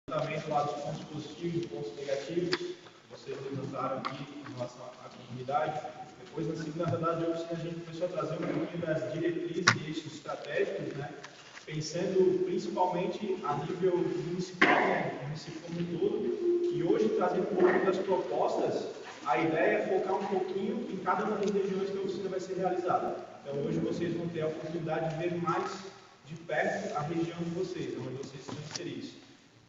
levantamento lá dos pontos positivos e pontos negativos, vocês levantaram aqui em relação à comunidade. Depois, na segunda rodada de oficina, a gente começou a trazer um pouquinho das diretrizes e eixos estratégicos, né? Pensando principalmente a nível municipal, né? O município como um todo, e hoje, trazendo um pouco das propostas, a ideia é focar um pouquinho em cada uma das regiões que a oficina vai ser realizada. Então, hoje vocês vão ter a oportunidade de ver mais de perto a região de vocês, onde vocês estão inseridos.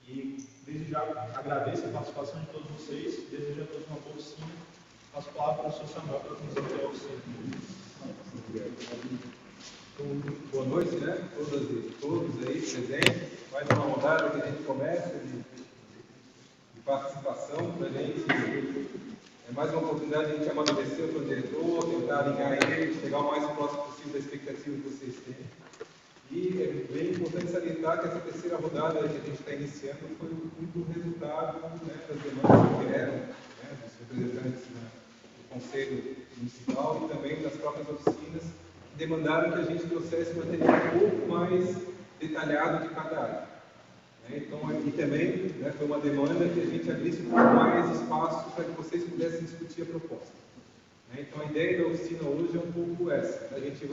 E desde já agradeço a participação de todos vocês, desejo a todos uma boa oficina. Passo a palavra para o Sr. Samuel para conduzir a oficina. Boa noite, né? Todas e todos aí presentes. Mais uma rodada que a gente começa de participação para a gente. É mais uma oportunidade de a gente amadurecer o diretor, tentar alinhar ele, chegar o mais próximo possível da expectativa que vocês têm. E é bem importante salientar que essa terceira rodada que a gente está iniciando foi muito resultado, né, das demandas que vieram, né, dos representantes do Conselho Municipal e também das próprias oficinas, que demandaram que a gente trouxesse material um pouco mais detalhado de cada área. Então, aqui também, né, foi uma demanda que a gente abrisse um pouco mais espaço para que vocês pudessem discutir a proposta. Então, a ideia da oficina hoje é um pouco essa. A gente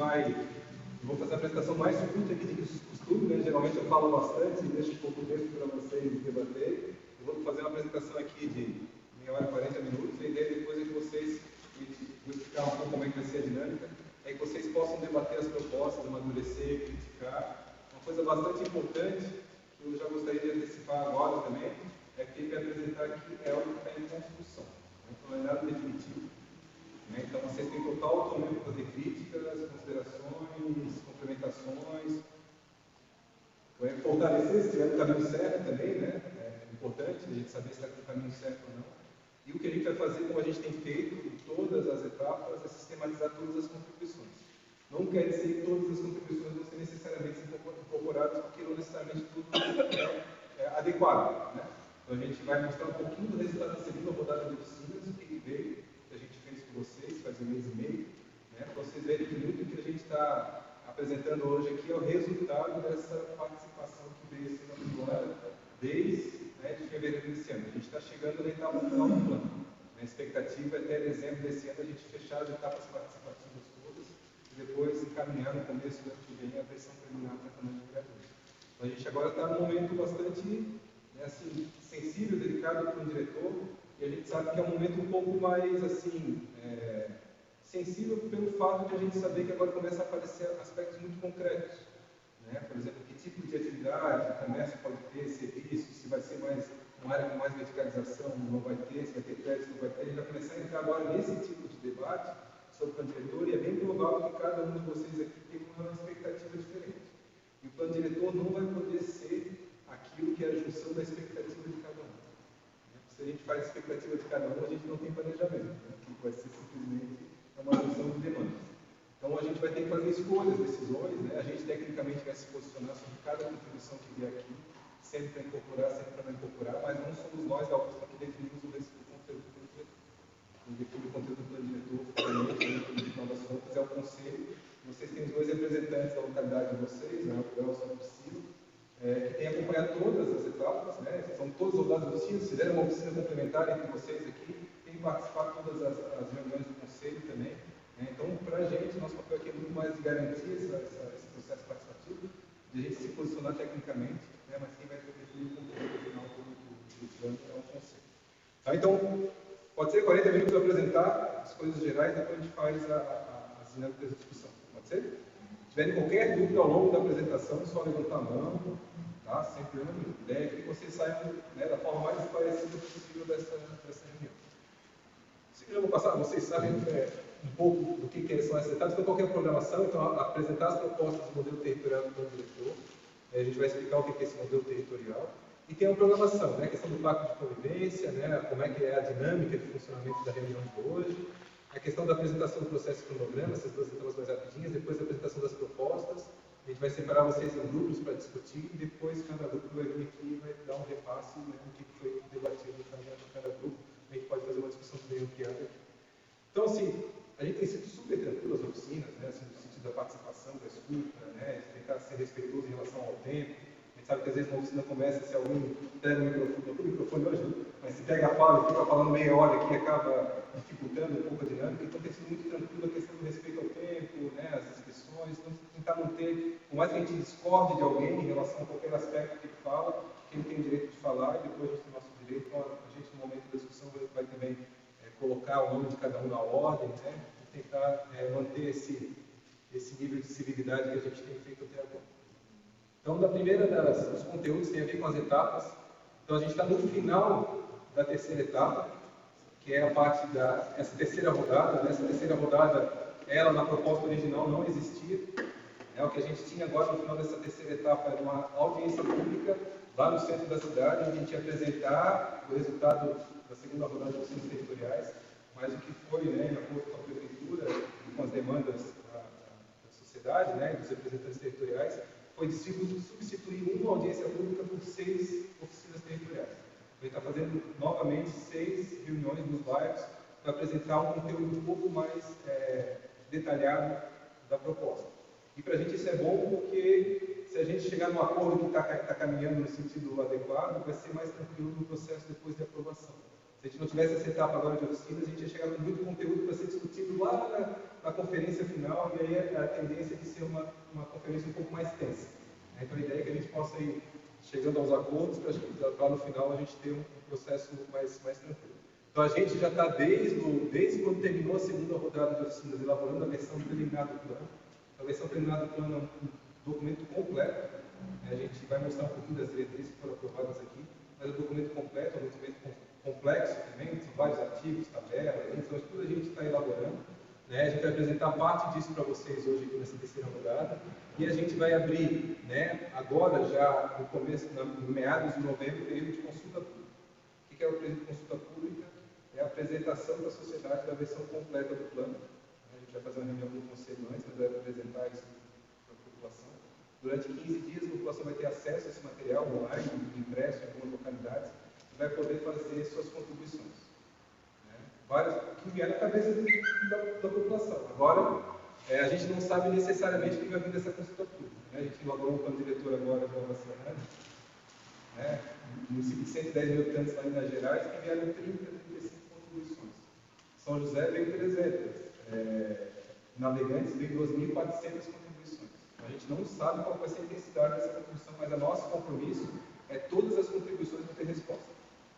vou fazer a apresentação mais curta aqui do que costume, né? Geralmente eu falo bastante e deixo um pouco tempo para vocês debaterem. Eu vou fazer uma apresentação aqui de meia hora, 40 minutos, e a ideia depois é que vocês, vou explicar um pouco como é que vai ser a dinâmica, é que vocês possam debater as propostas, amadurecer, criticar. Uma coisa bastante importante, que eu já gostaria de antecipar agora também, é que ele vai apresentar aqui é algo que está em construção. Então, não é nada definitivo. Então, vocês têm total autonomia para fazer críticas, considerações, complementações, fortalecer se estiver no caminho certo também, né? É importante a gente saber se está no caminho certo ou não. E o que a gente vai fazer, como a gente tem feito em todas as etapas, é sistematizar todas as contribuições. Não quer dizer que todas as contribuições vão ser necessariamente incorporadas, porque não necessariamente tudo é adequado, né? Então, a gente vai mostrar um pouquinho do resultado da segunda rodada de oficinas, o que veio, que a gente fez com vocês, faz um mês e meio, né? Para vocês verem que muito do que a gente está apresentando hoje aqui é o resultado dessa participação que veio sendo aprimorada desde, né, de fevereiro desse ano. A gente está chegando na etapa final do plano. A expectativa é até dezembro desse ano a gente fechar as etapas participativas todas e depois encaminhar no começo do ano que vem a versão preliminar para a Câmara de Vereadores. Então, a gente agora está num momento bastante, né, assim, sensível, delicado para o diretor, e a gente sabe que é um momento um pouco mais assim, sensível pelo fato de a gente saber que agora começa a aparecer aspectos muito concretos. Né? Por exemplo, que tipo de atividade o comércio pode ter, serviço, se vai ser mais uma área com mais verticalização, não vai ter, se vai ter crédito, não vai ter. A gente vai começar a entrar agora nesse tipo de debate sobre o plano diretor, e é bem provável que cada um de vocês aqui tenha uma expectativa diferente. E o plano diretor não vai poder ser aquilo que é a junção da expectativa de cada um. Se a gente faz a expectativa de cada um, a gente não tem planejamento, né? Que vai ser simplesmente uma junção de demandas. Então, a gente vai ter que fazer escolhas, decisões, né? A gente tecnicamente vai se posicionar sobre cada contribuição que vier aqui, sempre para incorporar, sempre para não incorporar, mas não somos nós da UFSM que definimos o conteúdo do plano diretor. Quem define o conteúdo do plano diretor, no final das contas, é o conselho. Vocês têm os dois representantes da localidade de vocês, né? O Elson e o Priscila, que tem acompanhado todas as etapas, né? São todas rodadas de oficinas, fizeram uma oficina complementar entre vocês aqui, tem participado de todas as reuniões do conselho também. Né? Então, para a gente, nosso papel aqui é muito mais de garantir esse processo participativo, de a gente se posicionar tecnicamente, né? Mas quem vai definir o conteúdo final do plano é o conselho. Tá? Então, pode ser 40 minutos para apresentar as coisas gerais, depois a gente faz as dinâmicas de discussão. Pode ser? Se tiverem qualquer dúvida ao longo da apresentação, é só levantar a mão, tá? Sem problema nenhum. A ideia é que vocês saiam, né, da forma mais esclarecida possível dessa reunião. Se eu vou passar, vocês sabem um pouco do que são essas etapas, então qualquer programação, então apresentar as propostas do modelo territorial do plano diretor, a gente vai explicar o que é esse modelo territorial, e tem uma programação, né, a questão do pacto de convivência, né, como é que é a dinâmica de funcionamento da reunião de hoje, a questão da apresentação do processo de cronograma, essas duas etapas mais rapidinhas, depois a apresentação das propostas, a gente vai separar vocês em grupos para discutir, e depois cada grupo vai vir aqui e vai dar um repasse, né, do que foi debatido em cada grupo. A gente pode fazer uma discussão bem ampliada aqui. Então, assim, a gente tem sido super tranquilo as oficinas, né, assim, no sentido da participação, da escuta, né, de tentar ser respeitoso em relação ao tempo, etc. sabe que às vezes uma oficina começa, se alguém pega o microfone, não tem microfone hoje, né? Mas se pega a fala e fica falando meia hora aqui, acaba dificultando um pouco a dinâmica. Então tem sido muito tranquilo a questão do respeito ao tempo, né, as inscrições, então tentar manter, por mais que a gente discorde de alguém em relação a qualquer aspecto que ele fala, que ele tem o direito de falar e depois a gente tem o nosso direito. Então a gente no momento da discussão vai também colocar o nome de cada um na ordem, né, e tentar manter esse nível de civilidade que a gente tem feito até agora. Então, da primeira dos conteúdos tem a ver com as etapas. Então, a gente está no final da terceira etapa, que é a parte essa terceira rodada. Nessa terceira rodada, ela na proposta original não existia. O que a gente tinha agora no final dessa terceira etapa era uma audiência pública lá no centro da cidade, onde a gente ia apresentar o resultado da segunda rodada de oficinas territoriais, mas o que foi, né, de acordo com a prefeitura e com as demandas da sociedade, né, dos representantes territoriais, foi substituir uma audiência pública por 6 oficinas territoriais. A gente está fazendo novamente 6 reuniões nos bairros para apresentar um conteúdo um pouco mais detalhado da proposta. E para a gente isso é bom porque se a gente chegar num acordo que está caminhando no sentido adequado, vai ser mais tranquilo no processo depois de aprovação. Se a gente não tivesse essa etapa agora de oficinas, a gente ia chegar com muito conteúdo para ser discutido lá na conferência final, e aí a tendência de ser uma conferência um pouco mais tensa. Então a ideia é que a gente possa ir chegando aos acordos para no final a gente ter um processo mais tranquilo. Então a gente já está desde quando terminou a segunda rodada de oficinas, elaborando a versão preliminar do plano. A versão preliminar do plano é um documento completo. A gente vai mostrar um pouquinho das diretrizes que foram aprovadas aqui, mas é um documento completo, é um documento complexo também, são vários artigos, tabelas, então tudo a gente está elaborando. A gente vai apresentar parte disso para vocês hoje aqui nessa terceira rodada, e a gente vai abrir, agora já no começo, no meados de novembro, o período de consulta pública. O que é o período de consulta pública? É a apresentação da sociedade da versão completa do plano. A gente vai fazer uma reunião com o conselho antes, mas vai apresentar isso para a população. Durante 15 dias a população vai ter acesso a esse material online, impresso em algumas localidades, e vai poder fazer suas contribuições. Várias que vieram na cabeça da população. Agora, a gente não sabe necessariamente o que vai vir dessa consulta pública. A gente elaborou um plano diretor agora de Nova Serrana, município de 110 mil habitantes lá em Minas Gerais, que vieram 35 contribuições. São José veio 300, Navegantes veio 2.400 contribuições. A gente não sabe qual vai ser a intensidade dessa contribuição, mas o nosso compromisso é todas as contribuições vão ter resposta.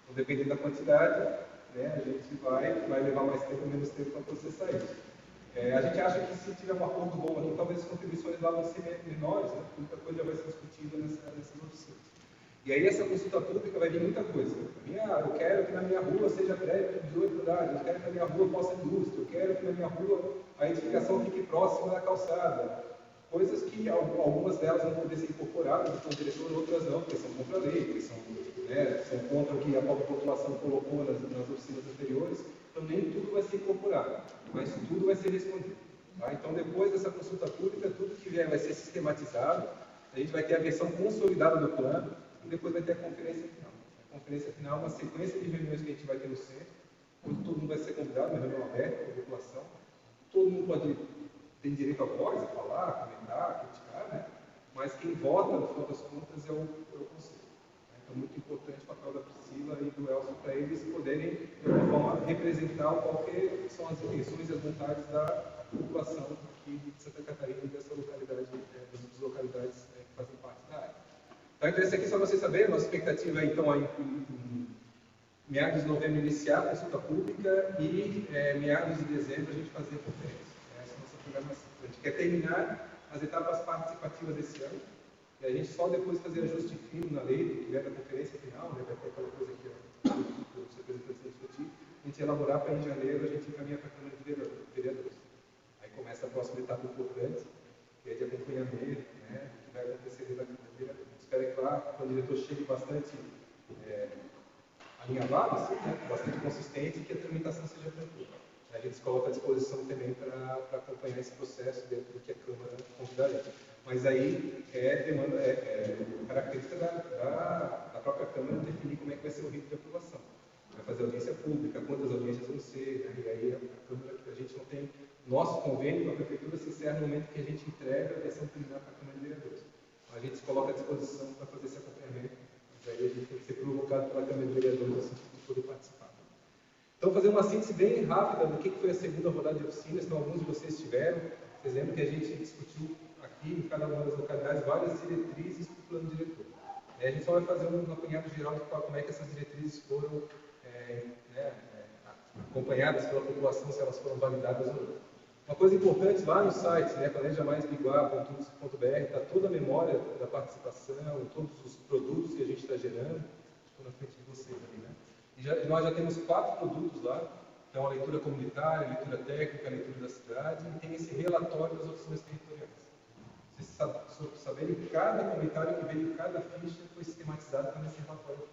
Então, dependendo da quantidade, a gente vai levar mais tempo ou menos tempo para processar isso. A gente acha que se tiver um acordo bom aqui, talvez as contribuições lá vão ser menores, muita coisa já vai ser discutida nessas oficinas. E aí essa consulta pública vai vir muita coisa. Eu quero que na minha rua seja prédio de 18 andares, eu quero que na minha rua possa indústria, eu quero que na minha rua a edificação fique próxima da calçada. Coisas que algumas delas vão poder ser incorporadas no plano diretor, outras não, porque são contra a lei, porque são contra o que a própria população colocou nas oficinas anteriores. Então nem tudo vai ser incorporado, mas tudo vai ser respondido. Então depois dessa consulta pública, tudo que vier vai ser sistematizado, a gente vai ter a versão consolidada do plano e depois vai ter a conferência final. A conferência final é uma sequência de reuniões que a gente vai ter no centro, onde todo mundo vai ser convidado, uma reunião aberta com a população, todo mundo tem direito à voz, a falar, a comentar, a criticar, mas quem vota, no final das contas, é o conselho. Então, muito importante o papel da Priscila e do Elcio para eles poderem, de alguma forma, representar qual que são as intenções e as vontades da população aqui de Santa Catarina e dessa localidade, das localidades que fazem parte da área. Então, isso aqui só para vocês saberem, a nossa expectativa é, então, em meados de novembro iniciar a consulta pública e meados de dezembro a gente fazer a conferência. Essa é a nossa programação. A gente quer terminar as etapas participativas desse ano, e a gente só depois fazer ajuste fino na lei, que vier da conferência final, vai ter aquela coisa que os representantes vão discutir, a gente elaborar para em janeiro, a gente encaminhar para a Câmara de Vereadores. Aí começa a próxima etapa importante, que é de acompanhamento, que vai acontecer dentro da Câmara de Vereadores. Espero que lá, quando o diretor chegue bastante alinhavado, assim, bastante consistente, e que a tramitação seja tranquila. A gente se coloca à disposição também para acompanhar esse processo dentro do que a Câmara convidaria. Mas aí é característica da própria Câmara definir como é que vai ser o ritmo de aprovação. Vai fazer audiência pública, quantas audiências vão ser, e aí a Câmara, a gente não tem. Nosso convênio com a Prefeitura se encerra no momento que a gente entrega a versão preliminar para a Câmara de Vereadores. A gente se coloca à disposição para fazer esse acompanhamento, mas aí a gente tem que ser provocado pela Câmara de Vereadores assim, para poder participar. Então, fazer uma síntese bem rápida do que foi a segunda rodada de oficinas. Então, alguns de vocês tiveram. Vocês lembram que a gente discutiu aqui, em cada uma das localidades, várias diretrizes para o plano diretor. A gente só vai fazer um apanhado geral de como é que essas diretrizes foram acompanhadas pela população, se elas foram validadas ou não. Uma coisa importante, lá no site, planejamaisbiguá.ufsc.br, está toda a memória da participação, todos os produtos que a gente está gerando. Estou na frente de vocês ali, né? Nós já temos 4 produtos lá, então a leitura comunitária, a leitura técnica, a leitura da cidade, e tem esse relatório das oficinas territoriais. Vocês saberem que cada comentário que veio, cada ficha foi sistematizado para nesse relatório.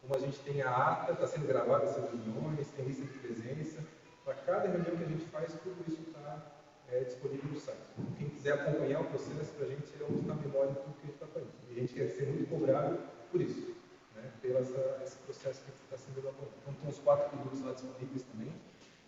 Como a gente tem a ata, está sendo gravada essas reuniões, tem lista de presença, para cada reunião que a gente faz, tudo isso está disponível no site. Quem quiser acompanhar o processo, para a gente é onde está a memória de tudo que a gente está fazendo. E a gente quer ser muito cobrado por isso. Pelo esse processo que está sendo elaborado. Então, estão os 4 produtos lá disponíveis também.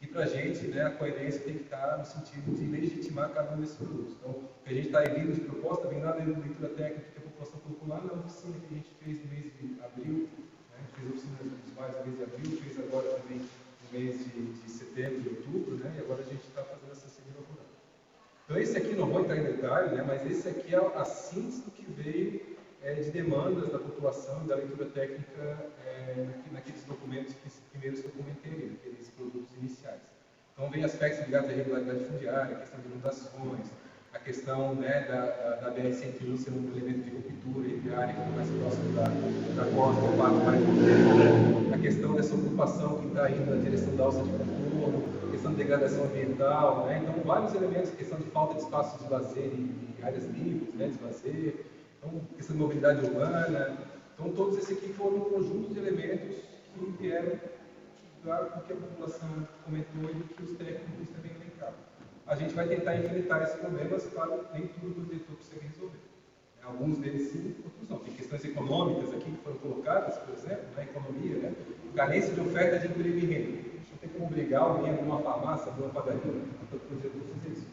E para a gente, a coerência tem que estar no sentido de legitimar cada um desses produtos. Então, o que a gente está vindo de proposta vem lá da leitura técnica que a população colocou lá na oficina que a gente fez no mês de abril. A gente fez oficinas visuais no mês de abril, fez agora também no mês de setembro e outubro, e agora a gente está fazendo essa segunda rodada. Então, esse aqui não vou entrar em detalhe, mas esse aqui é a síntese do que veio de demandas da população e da leitura técnica naqueles documentos primeiros que eu comentei ali, naqueles produtos iniciais. Então, vem aspectos ligados à regularidade fundiária, a questão de inundações, a questão da BR-101 sendo um elemento de ruptura entre a área que está mais próxima da costa e o parque mais moderno, a questão dessa ocupação que está indo na direção da alça de contorno, a questão de degradação ambiental, então vários elementos, a questão de falta de espaços de lazer em áreas livres, de lazer, então, questão de mobilidade urbana. Então, todos esses aqui foram um conjunto de elementos que vieram estudar o que a população comentou e do que os técnicos também elencaram. A gente vai tentar enfrentar esses problemas, claro, nem tudo que o diretor consegue resolver. Alguns deles sim, outros não. Tem questões econômicas aqui que foram colocadas, por exemplo, na economia, carência de oferta de emprego e renda. A gente não tem como obrigar alguém a abrir uma farmácia, abrir uma padaria, para o diretor fazer isso.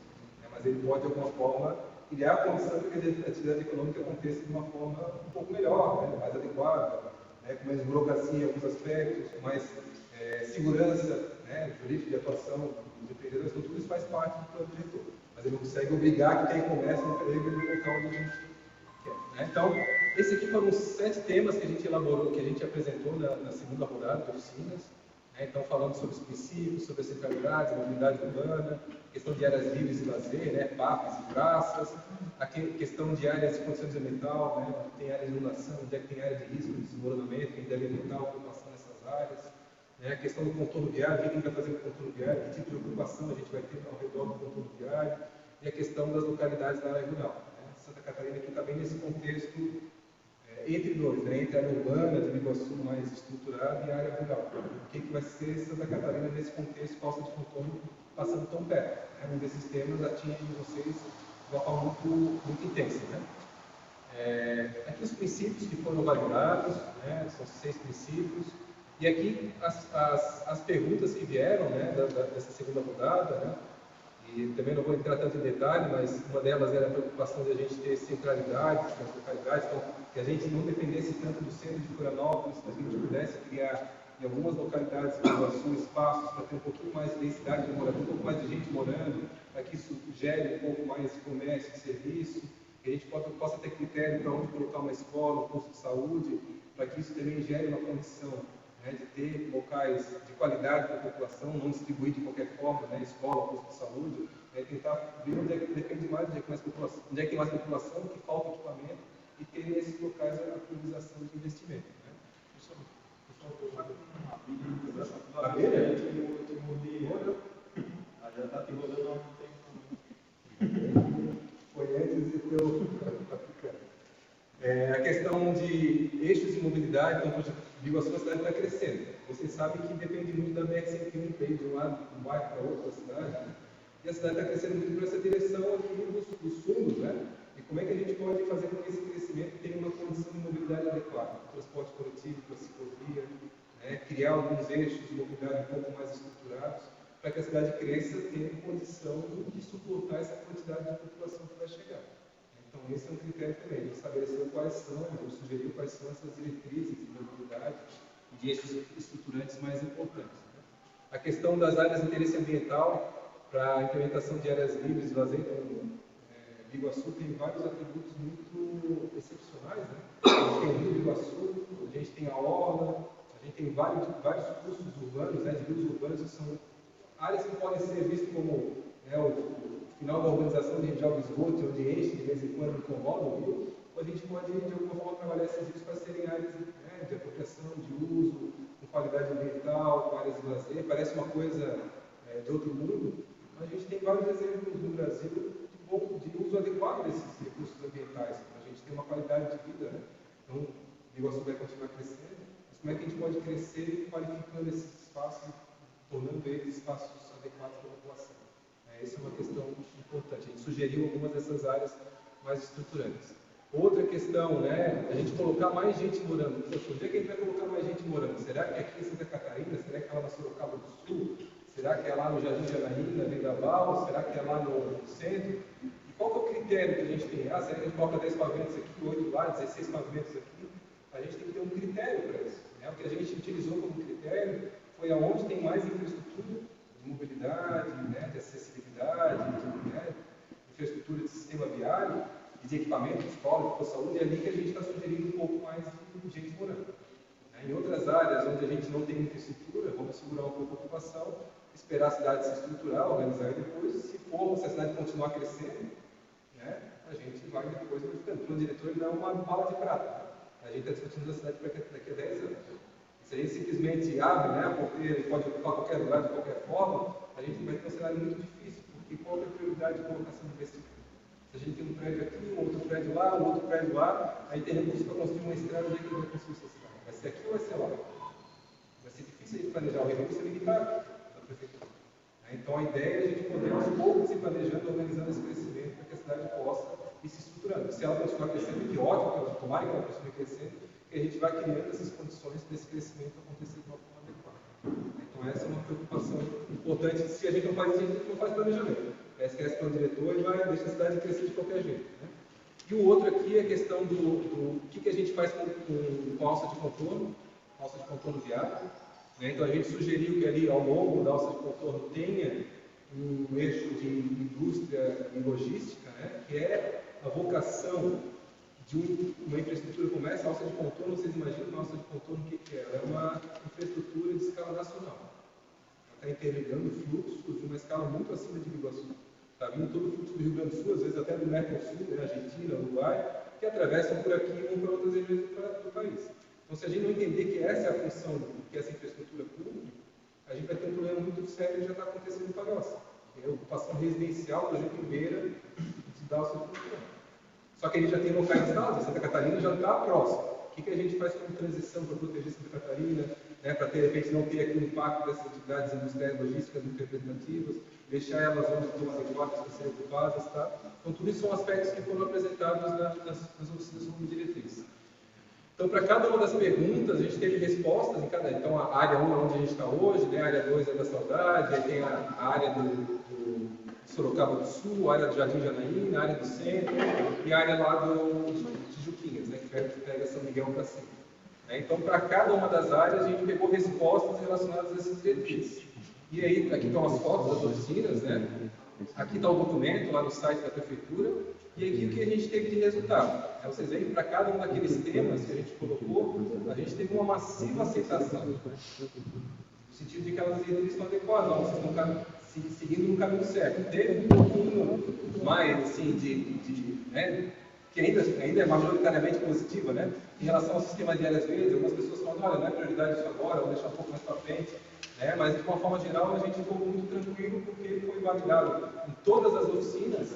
Mas ele pode, de alguma forma, criar a condição de que a atividade econômica aconteça de uma forma um pouco melhor, mais adequada, com menos burocracia em alguns aspectos, com mais segurança jurídica de atuação dos empreendedores. Então, tudo isso faz parte do plano diretor. Mas ele não consegue obrigar que quem começa no emprego no local onde a gente quer. Então, esses aqui foram os 7 temas que a gente elaborou, que a gente apresentou na segunda rodada de oficinas. Então, falando sobre os princípios, sobre a centralidade, a mobilidade urbana, questão de áreas livres de lazer, parques e praças, a questão de áreas de condição ambiental, onde tem área de inundação, onde é que tem área de risco de desmoronamento, quem deve evitar a ocupação nessas áreas, a questão do contorno viário, o que a gente vai fazer com o contorno viário, que tipo de ocupação a gente vai ter ao redor do contorno viário, e a questão das localidades da área rural. Santa Catarina aqui está bem nesse contexto entre dois, entre a área urbana, de Biguaçu mais estruturada, e a área rural. O que vai ser Santa Catarina nesse contexto, Foz de Contorno, passando tão perto? Um desses temas atinge vocês de uma forma muito intensa. Aqui os princípios que foram validados, são 6 princípios, e aqui as perguntas que vieram dessa segunda rodada, e também não vou entrar tanto em detalhe, mas uma delas era a preocupação de a gente ter centralidade nas localidades, então, que a gente não dependesse tanto do centro de Florianópolis, mas que a gente pudesse criar em algumas localidades do Iguaçu espaços para ter um pouquinho mais de densidade de morador, um pouco mais de gente morando, para que isso gere um pouco mais de comércio e serviço, que a gente possa ter critério para onde colocar uma escola, um posto de saúde, para que isso também gere uma condição de ter locais de qualidade para a população, não distribuir de qualquer forma, escola, posto de saúde, tentar ver onde é que depende mais, onde é que tem mais população, que falta equipamento, e ter nesses locais a priorização de investimento. A beira? Já está te enrolando há um tempo. Foi antes de eu aplicar. A questão de eixos de mobilidade, então, Biguaçu, a cidade está crescendo. Vocês sabem que depende muito da BR-101, que veio de um lado do bairro para outro da cidade, e a cidade está crescendo muito por essa direção aqui dos fundos, E como é que a gente pode fazer com que esse crescimento tenha uma condição de mobilidade adequada? Transporte coletivo, para ciclovia, criar alguns eixos de mobilidade um pouco mais estruturados, para que a cidade cresça tendo condição de suportar essa quantidade de população que vai chegar. Então, esse é um critério também. A gente estabeleceu quais são, ou sugeriu quais são essas diretrizes de mobilidade e de eixos estruturantes mais importantes. Né? A questão das áreas de interesse ambiental para a implementação de áreas livres de lazer, Biguaçu tem vários atributos muito excepcionais. Né? A gente tem o Rio Biguaçu, a gente tem a Orla, a gente tem vários cursos urbanos, né, de rios urbanos, que são áreas que podem ser vistas como o final da organização de joga esgoto, onde enche de vez em quando incomoda o rio, ou a gente pode, de alguma forma, trabalhar esses rios para serem áreas de apropriação, de uso, com qualidade ambiental, com áreas de lazer. Parece uma coisa de outro mundo, mas a gente tem vários exemplos no Brasil de uso adequado desses recursos ambientais, para a gente ter uma qualidade de vida. Né? Então, o negócio vai continuar crescendo, mas como é que a gente pode crescer qualificando esses espaços, tornando eles espaços adequados para a população? Essa é uma questão importante. A gente sugeriu algumas dessas áreas mais estruturantes. Outra questão, né, a gente colocar mais gente morando. Poxa, onde é que a gente vai colocar mais gente morando? Será que é aqui em Santa Catarina? Será que é lá na Sorocaba do Sul? Será que é lá no Jardim Janaína, Vendaval? Será que é lá no centro? E qual que é o critério que a gente tem? Será que a gente coloca 10 pavimentos aqui, 8 lá, 16 pavimentos aqui? A gente tem que ter um critério para isso. Né? O que a gente utilizou como critério foi aonde tem mais infraestrutura de mobilidade, né, de acessibilidade, de infraestrutura de sistema viário, de equipamento de escola, de saúde, é ali que a gente está sugerindo um pouco mais de gente morando. Em outras áreas onde a gente não tem infraestrutura, vamos segurar um pouco a ocupação, esperar a cidade se estruturar, organizar e depois, se a cidade continuar crescendo, né, a gente vai depois modificando. O plano diretor não é uma bala de prata. A gente está discutindo a cidade daqui a 10 anos. Se a gente simplesmente abre, né, a porteira e pode ocupar qualquer lugar de qualquer forma, a gente vai ter um cenário muito difícil, porque qual é a prioridade de colocação de investimento? Se a gente tem um prédio aqui, um outro prédio lá, um outro prédio lá, aí tem recurso para construir uma estrada, onde é que ele vai construir essa cidade? Vai ser aqui ou vai ser lá? Vai ser difícil a gente planejar, o recurso é limitado da prefeitura. Então a ideia é a gente poder aos poucos ir planejando, organizando esse crescimento para que a cidade possa ir se estruturando. Se ela continuar crescendo, que ótimo, tomara que ela continue crescendo, que a gente vai criando essas condições para esse crescimento acontecer de uma forma adequada. Então essa é uma preocupação importante. Se a gente não faz isso, a gente não faz planejamento. Esquece para o diretor e vai deixar a cidade crescer de qualquer jeito. Né? E o outro aqui é a questão do que a gente faz com a alça de contorno viário. Né? Então a gente sugeriu que ali ao longo da alça de contorno tenha um eixo de indústria e logística, né? Que é a vocação de uma infraestrutura como essa. A alça de contorno, vocês imaginam uma alça de contorno o que é? Ela é uma infraestrutura de escala nacional. Ela está interligando fluxos de uma escala muito acima de Biguaçu. Está vindo todo o fluxo do Rio Grande do Sul, às vezes até do Mercosul, né, Argentina, Uruguai, que atravessam por aqui e vão para outras regiões do país. Então, se a gente não entender que essa é a função que essa infraestrutura cumpre, a gente vai ter um problema muito sério que já está acontecendo em Palhoça. É a ocupação residencial, por exemplo, em Beira, de dar o seu futuro. Só que a gente já tem locais instalados, Santa Catarina já está próximo. O que a gente faz como transição para proteger Santa Catarina, né, para de repente não ter aqui o impacto dessas atividades industriais logísticas muito representativas, deixar elas onde estão adequadas para serem ocupadas, tá? Então, tudo isso são aspectos que foram apresentados nas oficinas como diretriz. Então, para cada uma das perguntas, a gente teve respostas em cada. Então, a área 1 é onde a gente está hoje, né? A área 2 é da Saudade, aí tem a área do Sorocaba do Sul, a área do Jardim Janaína, a área do Centro e a área lá do Tijuquinhas, né? Que pega São Miguel para cima. Então, para cada uma das áreas, a gente pegou respostas relacionadas a essas diretrizes. E aí, aqui estão as fotos das oficinas, né? Aqui está o documento lá no site da prefeitura. E aqui o que a gente teve de resultado. Vocês veem, para cada um daqueles temas que a gente colocou, a gente teve uma massiva aceitação. No sentido de que elas estão adequadas, não, vocês estão seguindo no caminho certo. Teve um pouquinho mais, assim, né, que ainda é majoritariamente positiva, né? Em relação ao sistema de áreas verdes, algumas pessoas falam, olha, não é prioridade isso agora, vou deixar um pouco mais para frente. Né? Mas, de uma forma geral, a gente ficou muito tranquilo porque ele foi validado em todas as oficinas,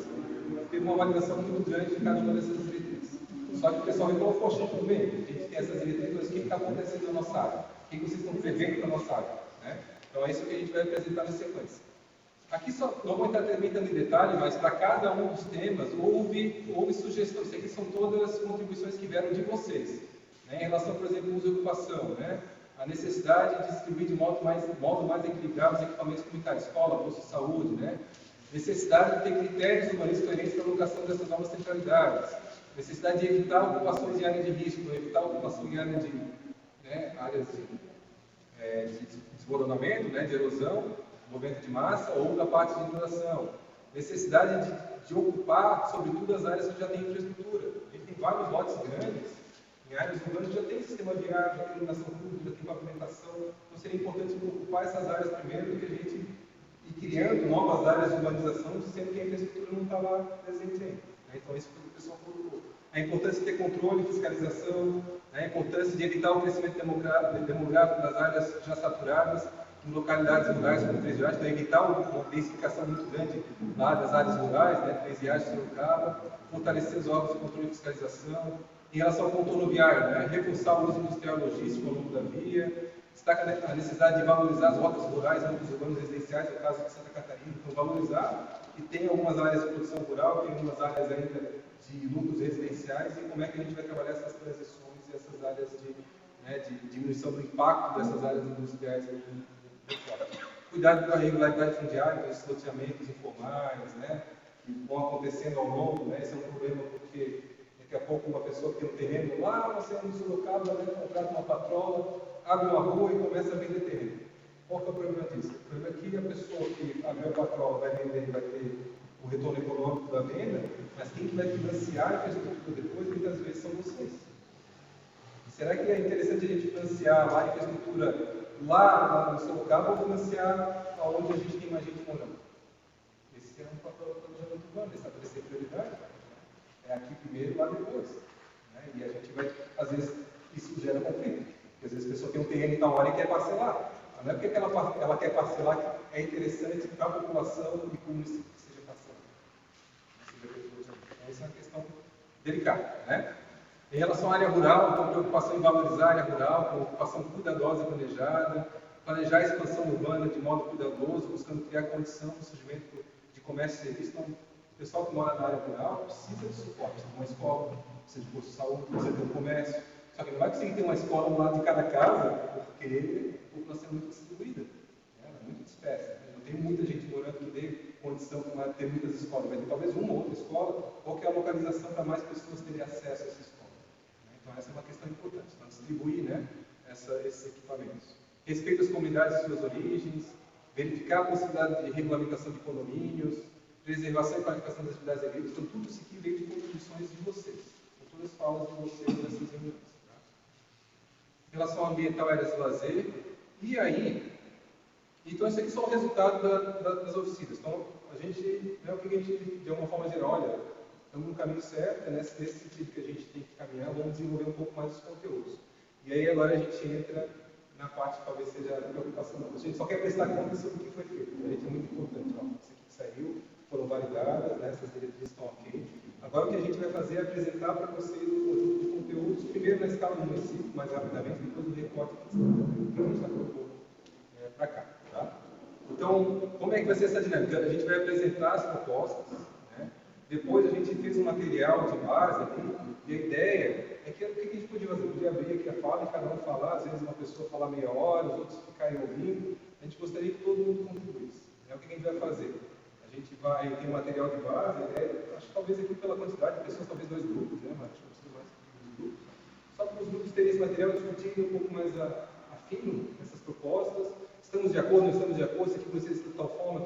teve uma validação muito grande em cada uma dessas diretrizes. Só que o pessoal falou, poxa, tudo bem, a gente tem essas diretrizes, mas o que está acontecendo na nossa área? O que vocês estão prevendo para a nossa área? Né? Então, é isso que a gente vai apresentar na sequência. Aqui só não vou entrar também em detalhe, mas para cada um dos temas houve sugestões. Isso aqui são todas as contribuições que vieram de vocês. Né? Em relação, por exemplo, ao uso e ocupação, né? A necessidade de distribuir de modo mais equilibrado os equipamentos comunitários, escola, posto de saúde, né? necessidade de ter critérios urbanísticos coerentes para a alocação dessas novas centralidades, necessidade de evitar ocupações em áreas de risco, evitar ocupação em áreas áreas de desmoronamento, de erosão, movimento de massa ou da parte de inundação, necessidade de ocupar, sobretudo, as áreas que já têm infraestrutura. A gente tem vários lotes grandes, em áreas urbanas já tem sistema viário, já tem iluminação pública, já tem pavimentação, então seria importante ocupar essas áreas primeiro do que a gente ir criando novas áreas de urbanização, sendo que a infraestrutura não está lá presente ainda. Então, isso foi o que o pessoal colocou. A importância de ter controle, fiscalização, a importância de evitar o crescimento demográfico das áreas já saturadas, em localidades rurais como Três Viagens, para evitar uma densificação muito grande lá das áreas rurais, Três Viagens, Sorocaba, fortalecer os órgãos de controle e fiscalização. Em relação ao contorno viário, reforçar o uso industrial e logístico ao longo da via, destaca a necessidade de valorizar as rotas rurais, núcleos urbanos residenciais, no caso de Santa Catarina, então valorizar, e tem algumas áreas de produção rural, tem algumas áreas ainda de núcleos residenciais, e como é que a gente vai trabalhar essas transições e essas áreas de diminuição do impacto dessas áreas industriais. Cuidado com a regularidade fundiária, com esses loteamentos informais, que vão acontecendo ao longo, esse é um problema porque daqui a pouco uma pessoa que tem um terreno lá, você é um deslocado, vai comprar uma patrola, abre uma rua e começa a vender terreno. Qual que é o problema disso? O problema é que a pessoa que abriu a patrola vai vender, vai ter o retorno econômico da venda, mas quem que vai financiar a infraestrutura depois, muitas vezes, são vocês. E será que é interessante a gente financiar a infraestrutura lá no seu local ou financiar onde a gente tem mais gente morando? Esse é um papel do planejamento urbano, estabelecer prioridade. É aqui primeiro, lá depois. E a gente vai, às vezes, isso gera conflito. Porque às vezes a pessoa tem um terreno em tal hora e quer parcelar. Mas não é porque ela quer parcelar que é interessante para a população e para o município que seja parcelado. Então, essa é uma questão delicada. Em relação à área rural, então, preocupação em valorizar a área rural, preocupação cuidadosa e planejada, planejar a expansão urbana de modo cuidadoso, buscando criar condição para o surgimento de comércio e serviço. Então, o pessoal que mora na área rural precisa de suporte, precisa de uma escola, precisa de posto de saúde, precisa ter um comércio. Só que não vai conseguir ter uma escola do lado de cada casa, porque a população é muito distribuída, muito dispersa. Não tem muita gente morando que dê condição de ter muitas escolas, vai ter talvez uma ou outra escola, qual que é a localização para mais pessoas terem acesso a essa escola. Então, essa é uma questão importante, então, distribuir esses equipamentos. Respeito às comunidades e suas origens, verificar a possibilidade de regulamentação de condomínios, preservação e qualificação das atividades agrícolas, então tudo isso aqui veio de contribuições de vocês, com todas as falas de vocês nessas reuniões. Em relação ao ambiental, áreas de lazer, e aí, então isso aqui são o resultado das oficinas. Então, a gente, o que a gente, de alguma forma geral, olha, estamos no caminho certo, nesse sentido que a gente tem que caminhar, vamos desenvolver um pouco mais os conteúdos. E aí agora a gente entra na parte que talvez seja a preocupação. A gente só quer prestar conta sobre o que foi feito. A gente é muito importante. Isso aqui saiu, foram validadas, essas diretrizes estão ok. Agora o que a gente vai fazer é apresentar para vocês um conjunto de conteúdos, primeiro na escala do município, mais rapidamente, depois do recorte que a gente está propondo para cá. Tá? Então, como é que vai ser essa dinâmica? A gente vai apresentar as propostas, depois a gente fez um material de base ali, e a ideia é que o que a gente podia fazer? Podia abrir aqui a fala e cada um falar, às vezes uma pessoa falar meia hora, os outros ficarem ouvindo. A gente gostaria que todo mundo contribuísse. O que a gente vai fazer? A gente vai ter um material de base, acho que talvez aqui pela quantidade de pessoas, talvez 2 grupos, mas acho que precisa mais de 2 grupos. Só para os grupos terem esse material discutindo um pouco mais afino essas propostas. Estamos de acordo, não estamos de acordo, isso aqui precisa ser de tal forma,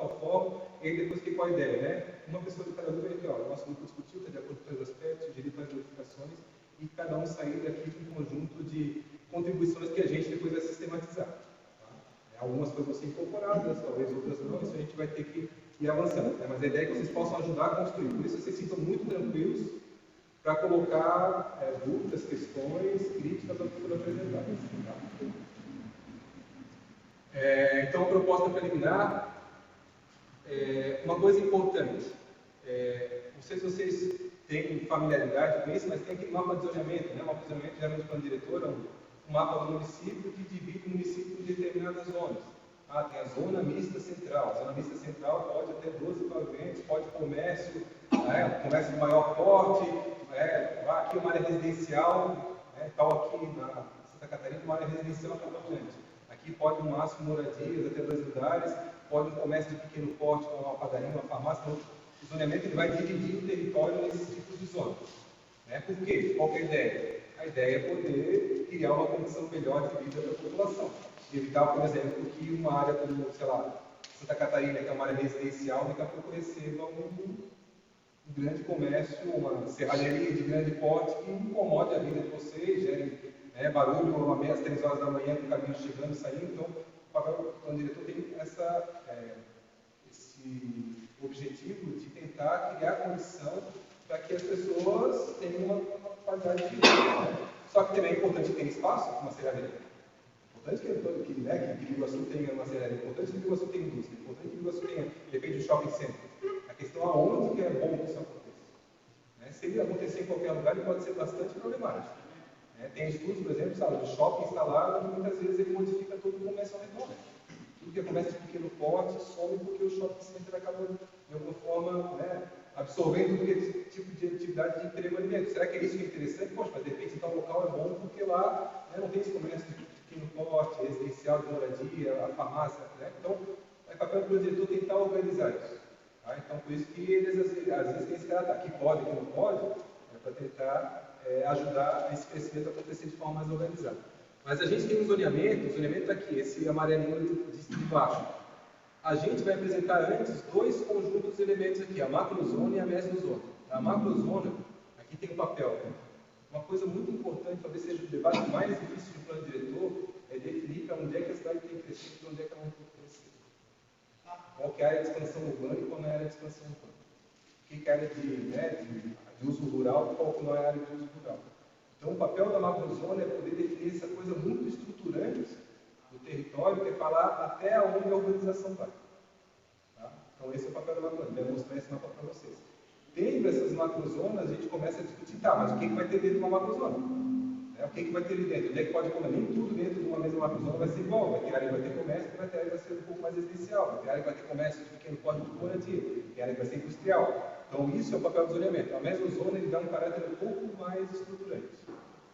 e aí depois qual a ideia, Uma pessoa de cada grupo vai dizer, o nosso grupo discutiu, está de acordo com tais aspectos, sugeriu tais modificações, e cada um sair daqui com um conjunto de contribuições que a gente depois vai sistematizar. Tá? Algumas coisas vão ser incorporadas, talvez outras não, isso a gente vai ter que ir avançando. Mas a ideia é que vocês possam ajudar a construir. Por isso vocês se sintam muito tranquilos para colocar dúvidas, questões, críticas ao que for apresentado. Tá? Então, a proposta preliminar, uma coisa importante, não sei se vocês têm familiaridade com isso, mas tem aquele mapa de zoneamento, O mapa de zoneamento, geralmente, plano diretor, é um mapa do município que divide o município em determinadas zonas. Tem a zona mista central. A zona mista central pode até 12 pavimentos, pode comércio, comércio de maior porte, aqui uma área residencial, tal aqui na Santa Catarina, uma área residencial predominante. Aqui pode no máximo moradias, até 2 lugares. pode um comércio de pequeno porte, como uma padaria, uma farmácia. Então, o zoneamento ele vai dividir o território nesses tipos de zonas. Né? Por quê? Qual que é a ideia? A ideia é poder criar uma condição melhor de vida para a população. E evitar, por exemplo, que uma área como, sei lá, Santa Catarina, que é uma área residencial, daqui a pouco receba um grande comércio, uma serralheria de grande porte que incomode a vida de vocês, gere barulho às 3 horas da manhã com o caminhão chegando e saindo. Então, o papel do plano diretor tem esse objetivo de tentar criar condição para que as pessoas tenham uma qualidade de vida. Né? Só que também é importante ter espaço para uma serralheria. É importante que Biguaçu tenha uma serralheria. É importante que Biguaçu tenha indústria. É importante que Biguaçu tenha, de repente, um shopping center. A questão é aonde que é bom que isso aconteça. Né? Se ele acontecer em qualquer lugar, ele pode ser bastante problemático. Tem estudos, por exemplo, sabe, de shopping instalado, e muitas vezes ele modifica todo o comércio ao redor. Tudo que é comércio de pequeno porte some porque o shopping center acaba, de alguma forma, absorvendo aquele tipo de atividade de entrega de alimento. Será que é isso que é interessante? Poxa, mas de repente então o local é bom porque lá não tem esse comércio de pequeno porte, residencial, de moradia, a farmácia. Né? Então, é papel do diretor tentar organizar isso. Tá? Então, por isso que eles, às vezes, têm esse caráter que pode, que não pode, para tentar ajudar esse crescimento a acontecer de forma mais organizada. Mas a gente tem um zoneamento, o zoneamento está aqui, esse amarelinho de baixo. A gente vai apresentar antes dois conjuntos de elementos aqui, a macrozona e a mesozona. A macrozona, aqui tem um papel. Uma coisa muito importante, talvez seja o debate mais difícil do plano diretor, é definir para onde é que a cidade tem que crescer e para onde é que ela não tem que crescer. Qual que é a área de expansão urbana e qual é a área de expansão urbana. O que é a área de uso rural e qual que não é a área de uso rural. Então, o papel da macrozona é poder definir essa coisa muito estruturante do território, que é falar até onde a urbanização vai. Tá? Então, esse é o papel da macrozona. Eu vou mostrar esse mapa para vocês. Dentro dessas macrozonas, a gente começa a discutir, mas o que vai ter dentro de uma macrozona? O que vai ter ali dentro? Onde é que pode comer? Nem tudo dentro de uma mesma macrozona vai ser igual. Vai ter área que vai ter comércio, vai ter área que vai ser um pouco mais residencial. Vai ter área que vai ter comércio de pequeno porte de moradia. Tem área que vai ser industrial. Então, isso é o papel do zoneamento. A mesozona ele dá um caráter um pouco mais estruturante.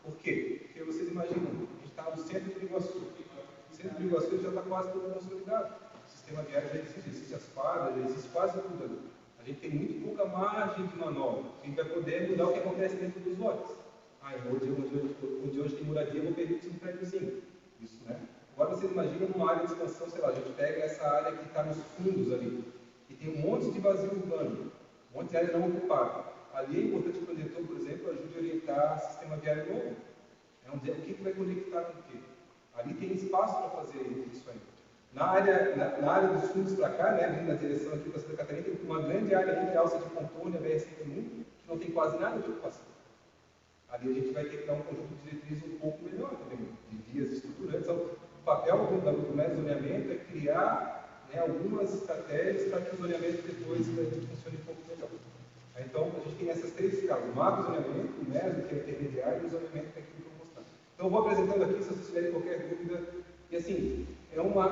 Por quê? Porque vocês imaginam, a gente está no centro de Biguaçu. O centro de Biguaçu já está quase todo consolidado. O sistema viário já existe as quadras, já existe quase tudo ali. A gente tem muito pouca margem de manobra. A gente vai poder mudar o que acontece dentro dos lotes. Onde hoje tem moradia, eu vou permitir um prédiozinho. Isso, né? Agora vocês imaginam uma área de expansão, sei lá, a gente pega essa área que está nos fundos ali, e tem um monte de vazio urbano, um monte de área não ocupada. Ali é importante que o diretor, por exemplo, ajude a orientar o sistema viário novo. O que vai conectar com o quê? Ali tem espaço para fazer isso aí. Na área dos fundos para cá, vindo na direção aqui para Santa Catarina, tem uma grande área entre a alça de contorno e a BR-101, que não tem quase nada de ocupação. Ali a gente vai ter que dar um conjunto de diretrizes um pouco melhor também, de vias estruturantes. Então, o papel do zoneamento é criar algumas estratégias para que o zoneamento depois funcione um pouco melhor. Então, a gente tem essas três escalas: o macro zoneamento, o meso, que é intermediário, e o zoneamento, que é aquilo que eu vou mostrar. Então, eu vou apresentando aqui, se vocês tiverem qualquer dúvida. E assim, uma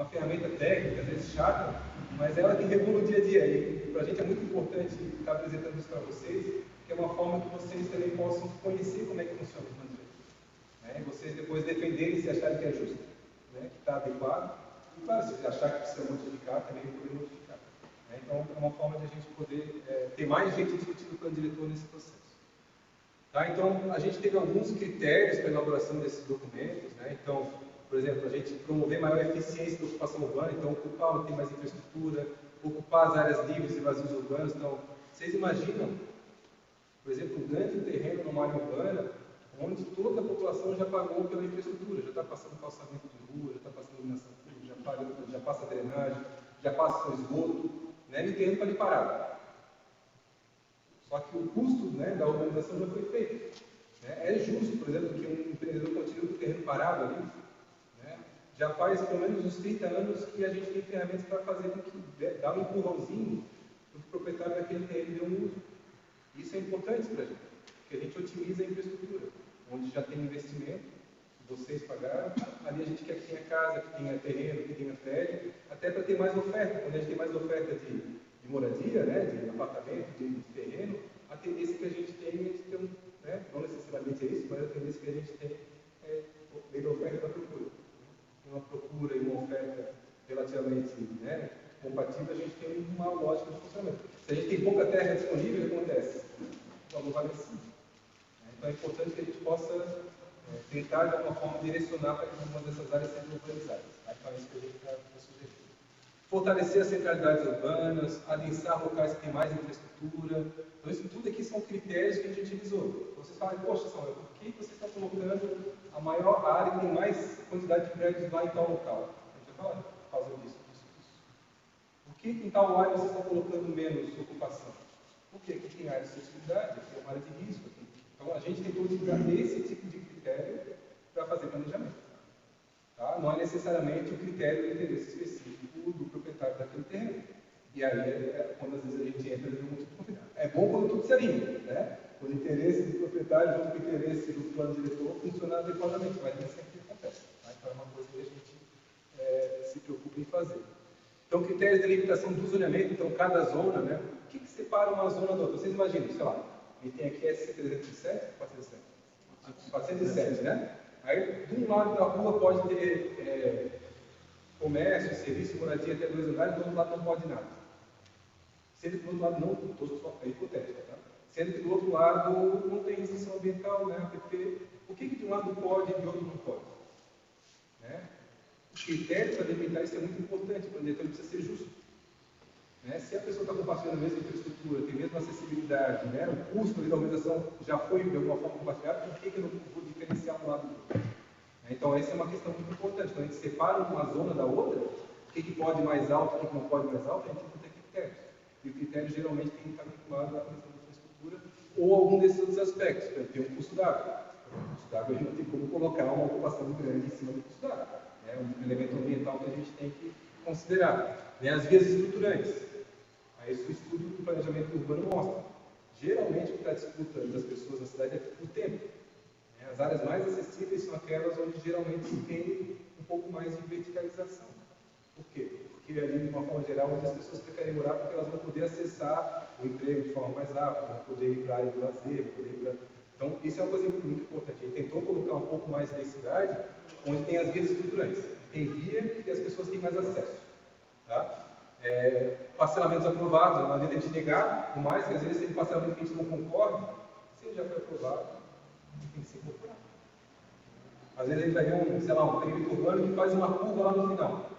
ferramenta técnica, às vezes chata, mas ela que regula o dia a dia. E para a gente é muito importante estar apresentando isso para vocês, que é uma forma que vocês também possam conhecer como é que funciona o plano diretor. E vocês depois defenderem se acharem que é justo, que está adequado. E claro, se achar que precisa modificar, também poder modificar. Então, é uma forma de a gente poder ter mais gente discutindo o plano diretor nesse processo. Tá? Então, a gente teve alguns critérios para a elaboração desses documentos. Então, por exemplo, a gente promover maior eficiência da ocupação urbana, então ocupar onde tem mais infraestrutura, ocupar as áreas livres e vazios urbanos. Então, vocês imaginam, por exemplo, um grande terreno numa área urbana, onde toda a população já pagou pela infraestrutura, já está passando calçamento de rua, já está passando iluminação pública, já passa drenagem, já passa o esgoto, e o terreno está ali parado. Só que o custo da urbanização já foi feito. É justo, por exemplo, que um empreendedor continue com o terreno parado ali. Já faz pelo menos uns 30 anos que a gente tem ferramentas para fazer com que dá um empurrãozinho para que o proprietário daquele terreno dê um uso. Isso é importante para a gente, porque a gente otimiza a infraestrutura, onde já tem investimento, vocês pagaram, ali a gente quer que tenha casa, que tenha terreno, que tenha prédio, até para ter mais oferta. Quando a gente tem mais oferta de moradia, de apartamento, de terreno, a tendência que a gente tem é de ter não necessariamente é isso, mas a tendência que a gente tem é meio da oferta e da procura. Uma procura e uma oferta lógica de funcionamento. Se a gente tem pouca terra disponível, o que acontece? O valor vai descer. Então é importante que a gente possa tentar, de alguma forma, direcionar para que algumas dessas áreas sejam urbanizadas. Então é isso que a gente está sugerindo. Fortalecer as centralidades urbanas, adensar locais que têm mais infraestrutura. Então, isso tudo aqui são critérios que a gente utilizou. Então, vocês falam, poxa, Samuel, por que você está colocando a maior área que tem mais quantidade de prédios lá em tal local? A gente vai falar por causa disso. Por que em tal área você está colocando menos ocupação? Porque aqui tem área de acessibilidade, aqui é uma área de risco. Aqui. Então, a gente tentou utilizar esse tipo de critério para fazer planejamento. Tá? Não é necessariamente o critério do interesse específico do proprietário daquele terreno. E aí é quando às vezes a gente entra em algum tipo de conflito. É bom quando tudo se alinha, né? Quando o interesse do proprietário junto com o interesse do plano diretor funciona adequadamente, mas nem sempre acontece. Tá? Então é uma coisa que a gente se preocupa em fazer. Então, critérios de limitação do zoneamento, então cada zona, né? O que separa uma zona da outra? Vocês imaginam, sei lá, a gente tem aqui SC307, 407, né? Aí, de um lado da rua pode ter comércio, serviço, moradia até 2 andares, do outro lado não pode nada. Sendo que do outro lado não, é hipotético, tá? Sendo que do outro lado não tem restrição ambiental, né? APP. Por que de um lado pode e de outro não pode? Né? O critério para delimitar isso é muito importante, para o diretor precisa ser justo. Né? Se a pessoa está compartilhando a mesma infraestrutura, tem a mesma acessibilidade, né? O custo da organização já foi de alguma forma compartilhado, por que eu não vou diferenciar um lado do outro? Então, essa é uma questão muito importante. Quando a gente separa uma zona da outra, o que pode ir mais alto, o que não pode ir mais alto, a gente não tem critérios. E o critério geralmente tem que estar vinculado à questão da infraestrutura ou algum desses outros aspectos. Por exemplo, tem um custo d'água. O custo d'água a gente não tem como colocar uma ocupação muito grande em cima do custo d'água. É um elemento ambiental que a gente tem que considerar. Né? As vias estruturantes. Aí isso o estudo do planejamento urbano mostra. Geralmente o que está disputando das pessoas na cidade é o tempo. As áreas mais acessíveis são aquelas onde geralmente se tem um pouco mais de verticalização. Por quê? Porque ali, de uma forma geral, onde as pessoas preferem morar porque elas vão poder acessar o emprego de forma mais rápida, vão poder ir para a área do lazer, vão poder ir para... Então, isso é uma coisa muito importante. A gente tentou colocar um pouco mais de densidade onde tem as vias estruturantes. Tem via e as pessoas têm mais acesso. Tá? Parcelamentos aprovados, é uma maneira de negar, por mais que às vezes tem parcelamento que a gente não concorda, se ele já foi aprovado, tem que ser incorporado. Às vezes a gente vai ver um perímetro urbano que faz uma curva lá no final.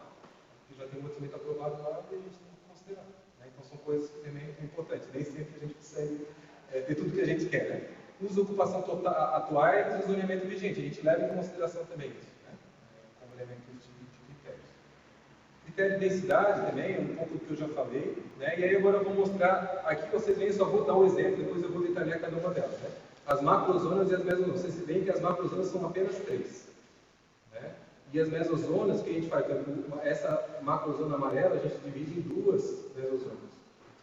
Que já tem um orçamento aprovado lá e a gente tem que considerar. Né? Então são coisas que também são importantes. Nem sempre a gente consegue ter tudo que a gente quer. Né? Uso de ocupação atuais e o zoneamento vigente. A gente leva em consideração também isso, né? Como elemento de critérios. Critério de densidade também, é um pouco do que eu já falei. Né? E aí agora eu vou mostrar, aqui vocês veem, só vou dar um exemplo, depois eu vou detalhar cada uma delas. Né? As macrozonas e as mesozonas. Vocês veem que as macrozonas são apenas 3. Né? E as mesozonas, que a gente faz? Essa macrozona amarela, a gente divide em 2 mesozonas.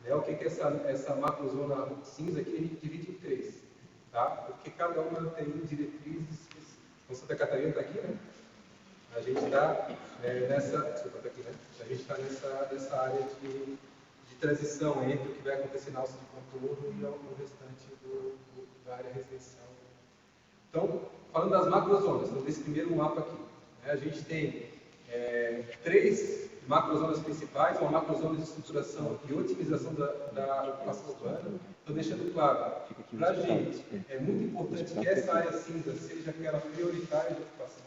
Né? O que é essa macrozona cinza aqui? A gente divide em 3. Tá? Porque cada uma tem diretrizes específicas. Então, Santa Catarina está aqui, né? A gente está nessa... Desculpa, está aqui, né? A gente está nessa área de transição entre o que vai acontecer na alça de contorno e o restante da área residencial. Então, falando das macrozonas, então, desse primeiro mapa aqui, né, a gente tem 3 macrozonas principais, uma macrozona de estruturação e otimização da ocupação urbana. Estou deixando claro, para a gente, é muito importante que essa área cinza seja aquela prioritária de ocupação.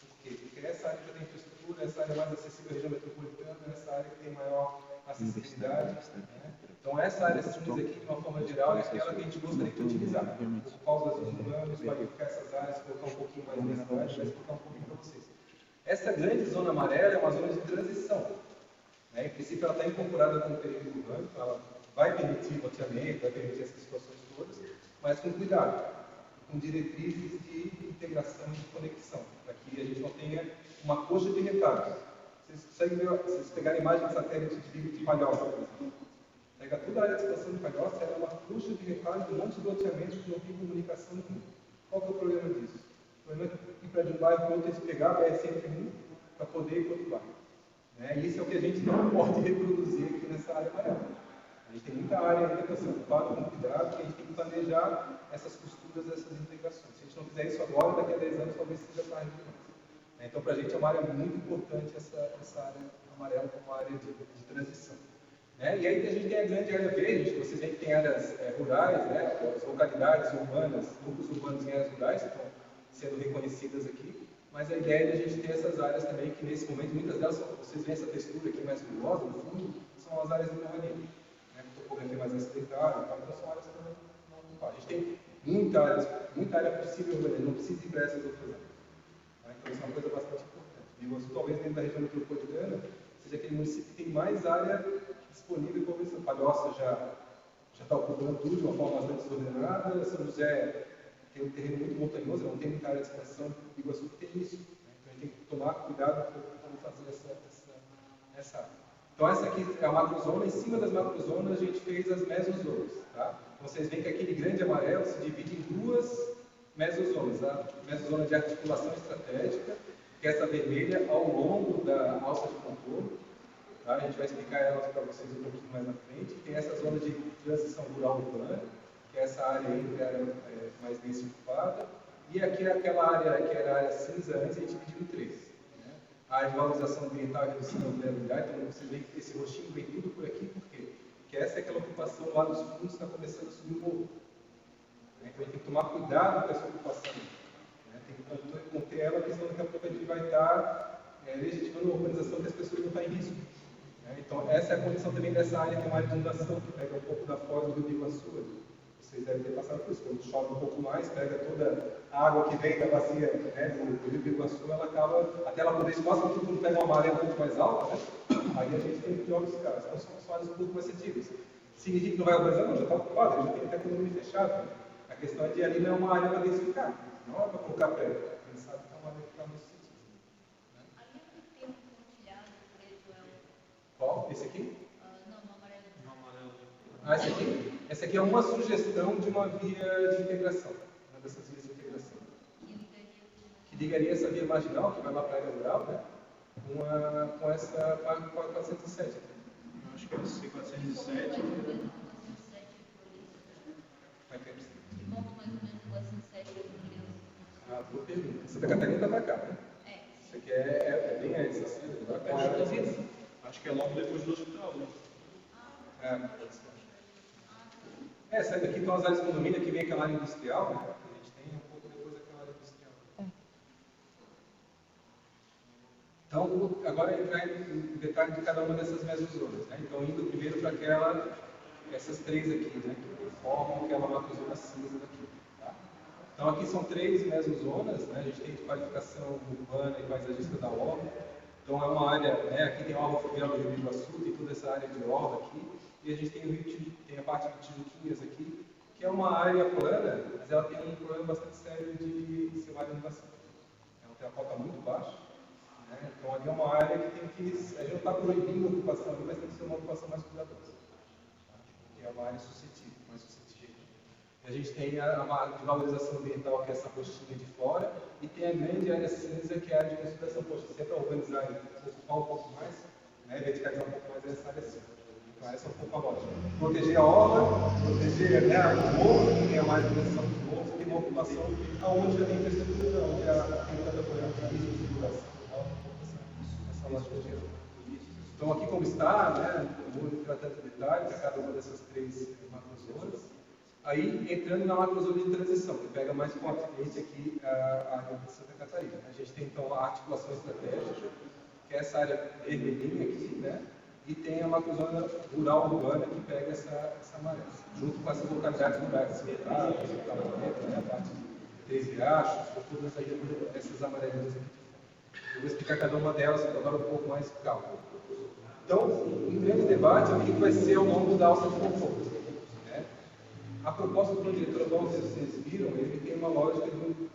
Por quê? Porque essa área já tem infraestrutura, essa área mais acessível à região metropolitana, essa área que tem maior acessibilidade. Né? Então, essa área cinza aqui, de uma forma geral, é aquela que a gente gostaria de utilizar. Por causa dos urbanos, para identificar essas áreas, colocar um pouquinho mais de densidade, vai explicar um pouquinho para vocês. Essa grande zona amarela é uma zona de transição. Né? Em princípio, ela está incorporada com o perímetro urbano, ela vai permitir loteamento, vai permitir essas situações todas, mas com cuidado, com diretrizes de integração e de conexão, para que a gente não tenha uma coxa de retalhos. Vocês conseguem ver, se vocês pegarem a imagem de satélite de Palhoça, por exemplo, pega toda a área de situação de Palhoça, ela é uma coxa de retalhos de um monte de loteamentos que não tem comunicação nenhuma. Qual que é o problema disso? O problema é ir para de um bairro para outro, eles pegar a BR-101 para poder ir para outro bairro. Né? E isso é o que a gente não pode reproduzir aqui nessa área amarela. A gente tem muita área ainda para ser ocupada com cuidado, que a gente tem que planejar essas costuras, essas integrações. Se a gente não fizer isso agora, daqui a 10 anos talvez seja tarde demais. Então, para a gente é uma área muito importante essa área amarelo como área de transição. Né? E aí a gente tem a grande área verde, vocês veem que tem áreas rurais, né? As localidades urbanas, grupos urbanos em áreas rurais estão sendo reconhecidas aqui, mas a ideia é a gente ter essas áreas também, que nesse momento, muitas delas, vocês veem essa textura aqui mais rugosa, no fundo, são as áreas de morraria, né? Com topografia mais acidentada, então são áreas que não ocupam. A gente tem muita área possível, não precisa ir para essas outras áreas. Tá? Então isso é uma coisa bastante importante. Biguaçu, talvez dentro da região metropolitana, seja aquele município que tem mais área disponível para isso. Palhoça já está ocupando tudo de uma forma bastante desordenada. São José tem um terreno muito montanhoso, não tem muita área de expansão. Biguaçu tem isso. Né? Então a gente tem que tomar cuidado para fazer essa área. Então essa aqui é a macrozona. Em cima das macrozonas a gente fez as mesozonas. Tá? Então vocês veem que aquele grande amarelo se divide em duas mesozonas. A mesozona de articulação estratégica, que é essa vermelha ao longo da alça de contorno. Tá? A gente vai explicar elas para vocês um pouquinho mais na frente. Tem essa zona de transição rural urbana, que é essa área aí, que era mais densa ocupada. E aqui é aquela área que era a área cinza antes, a gente dividiu em três. Né? A área de valorização ambiental e redução da vulnerabilidade, então vocês veem que esse roxinho vem tudo por aqui, por quê? Porque essa é aquela ocupação lá dos fundos que está começando a subir o morro. Então a gente tem que tomar cuidado com essa ocupação. Né? Tem que conter ela, porque senão daqui a pouco a gente vai estar legitimando uma urbanização que as pessoas não estão em risco. Então, essa é a condição também dessa área que é uma área de inundação, que pega um pouco da foz do Rio Biguaçu. Vocês devem ter passado por isso. Quando chove um pouco mais, pega toda a água que vem da bacia, né, do Rio Biguaçu, ela acaba, até ela poder espaço, porque quando pega uma maré um pouco mais alta, né, aí a gente tem piores casos. Então, são áreas um pouco mais sensíveis. Significa que não vai urbanizar? Não, já está ocupado, já tem até condomínio fechado. Né? A questão é de ali não é uma área para densificar, não é para colocar prédio. Quem sabe que é uma área que está nesse sentido. Qual? Esse aqui? Não, no amarelo. No amarelo. Ah, esse aqui? Essa aqui é uma sugestão de uma via de integração, uma dessas vias de integração. Que ligaria essa via marginal, que vai lá para a área rural, né? Com essa 407. Eu acho que é o C407. Que ponto mais ou menos o 407 é o criança? Ah, boa pergunta. Santa Catarina está para cá, né? Isso aqui é bem antes, assim, Acho que é logo depois do hospital. Né? Essa daqui estão as áreas de condomínio, aqui vem aquela área industrial, né? A gente tem um pouco depois aquela área industrial. Então, agora entrar em detalhe de cada uma dessas mesozonas. Né? Então, indo primeiro para essas três aqui, né? Que formam aquela macrozona cinza daqui. Tá? Então, aqui são três mesozonas, né? A gente tem de qualificação urbana e paisagista da orla. Então, é uma área, né? Aqui tem a orla fluvial do Rio Biguaçu, tem toda essa área de orla aqui. E a gente tem tem a parte de Tijuquinhas aqui, que é uma área plana, mas ela tem um problema bastante sério de silvar inundação. Ela tem a cota muito baixa, né? Então ali é uma área que tem que... A gente não está proibindo a ocupação ali, mas tem que ser uma ocupação mais cuidadosa. Tá? Que é uma área suscetível, mais suscetível. E a gente tem a área de valorização ambiental, que é essa roxinha de fora, e tem a grande área cinza, que é a área de consideração. Poxa, se é para urbanizar e ocupar um pouco mais, né, verticalizar um pouco mais essa área cinza. Então, essa é um pouco a lógica. Proteger a orla, proteger, né, o morro, que tem a mais proteção dos morros, tem uma ocupação aonde já tem infraestrutura, onde tem tanta risco de segurança. Essa lógica geral. Então, aqui como está, né, eu vou entrar tanto em detalhes a cada uma dessas três macrozonas. Aí, entrando na macrozona de transição, que pega mais fortemente aqui a área de Santa Catarina. A gente tem, então, a articulação estratégica, que é essa área vermelhinha aqui, né? E tem a macrozona rural urbana que pega essa maré, junto com essas localidades rurais, né, a parte de Três Riachos, todas essas amarelinhas aqui. Eu vou explicar cada uma delas agora um pouco mais calmo. Então, um grande debate é o que vai ser ao longo da alça de conforto. Né? A proposta do plano diretor, como vocês viram, ele tem uma lógica de um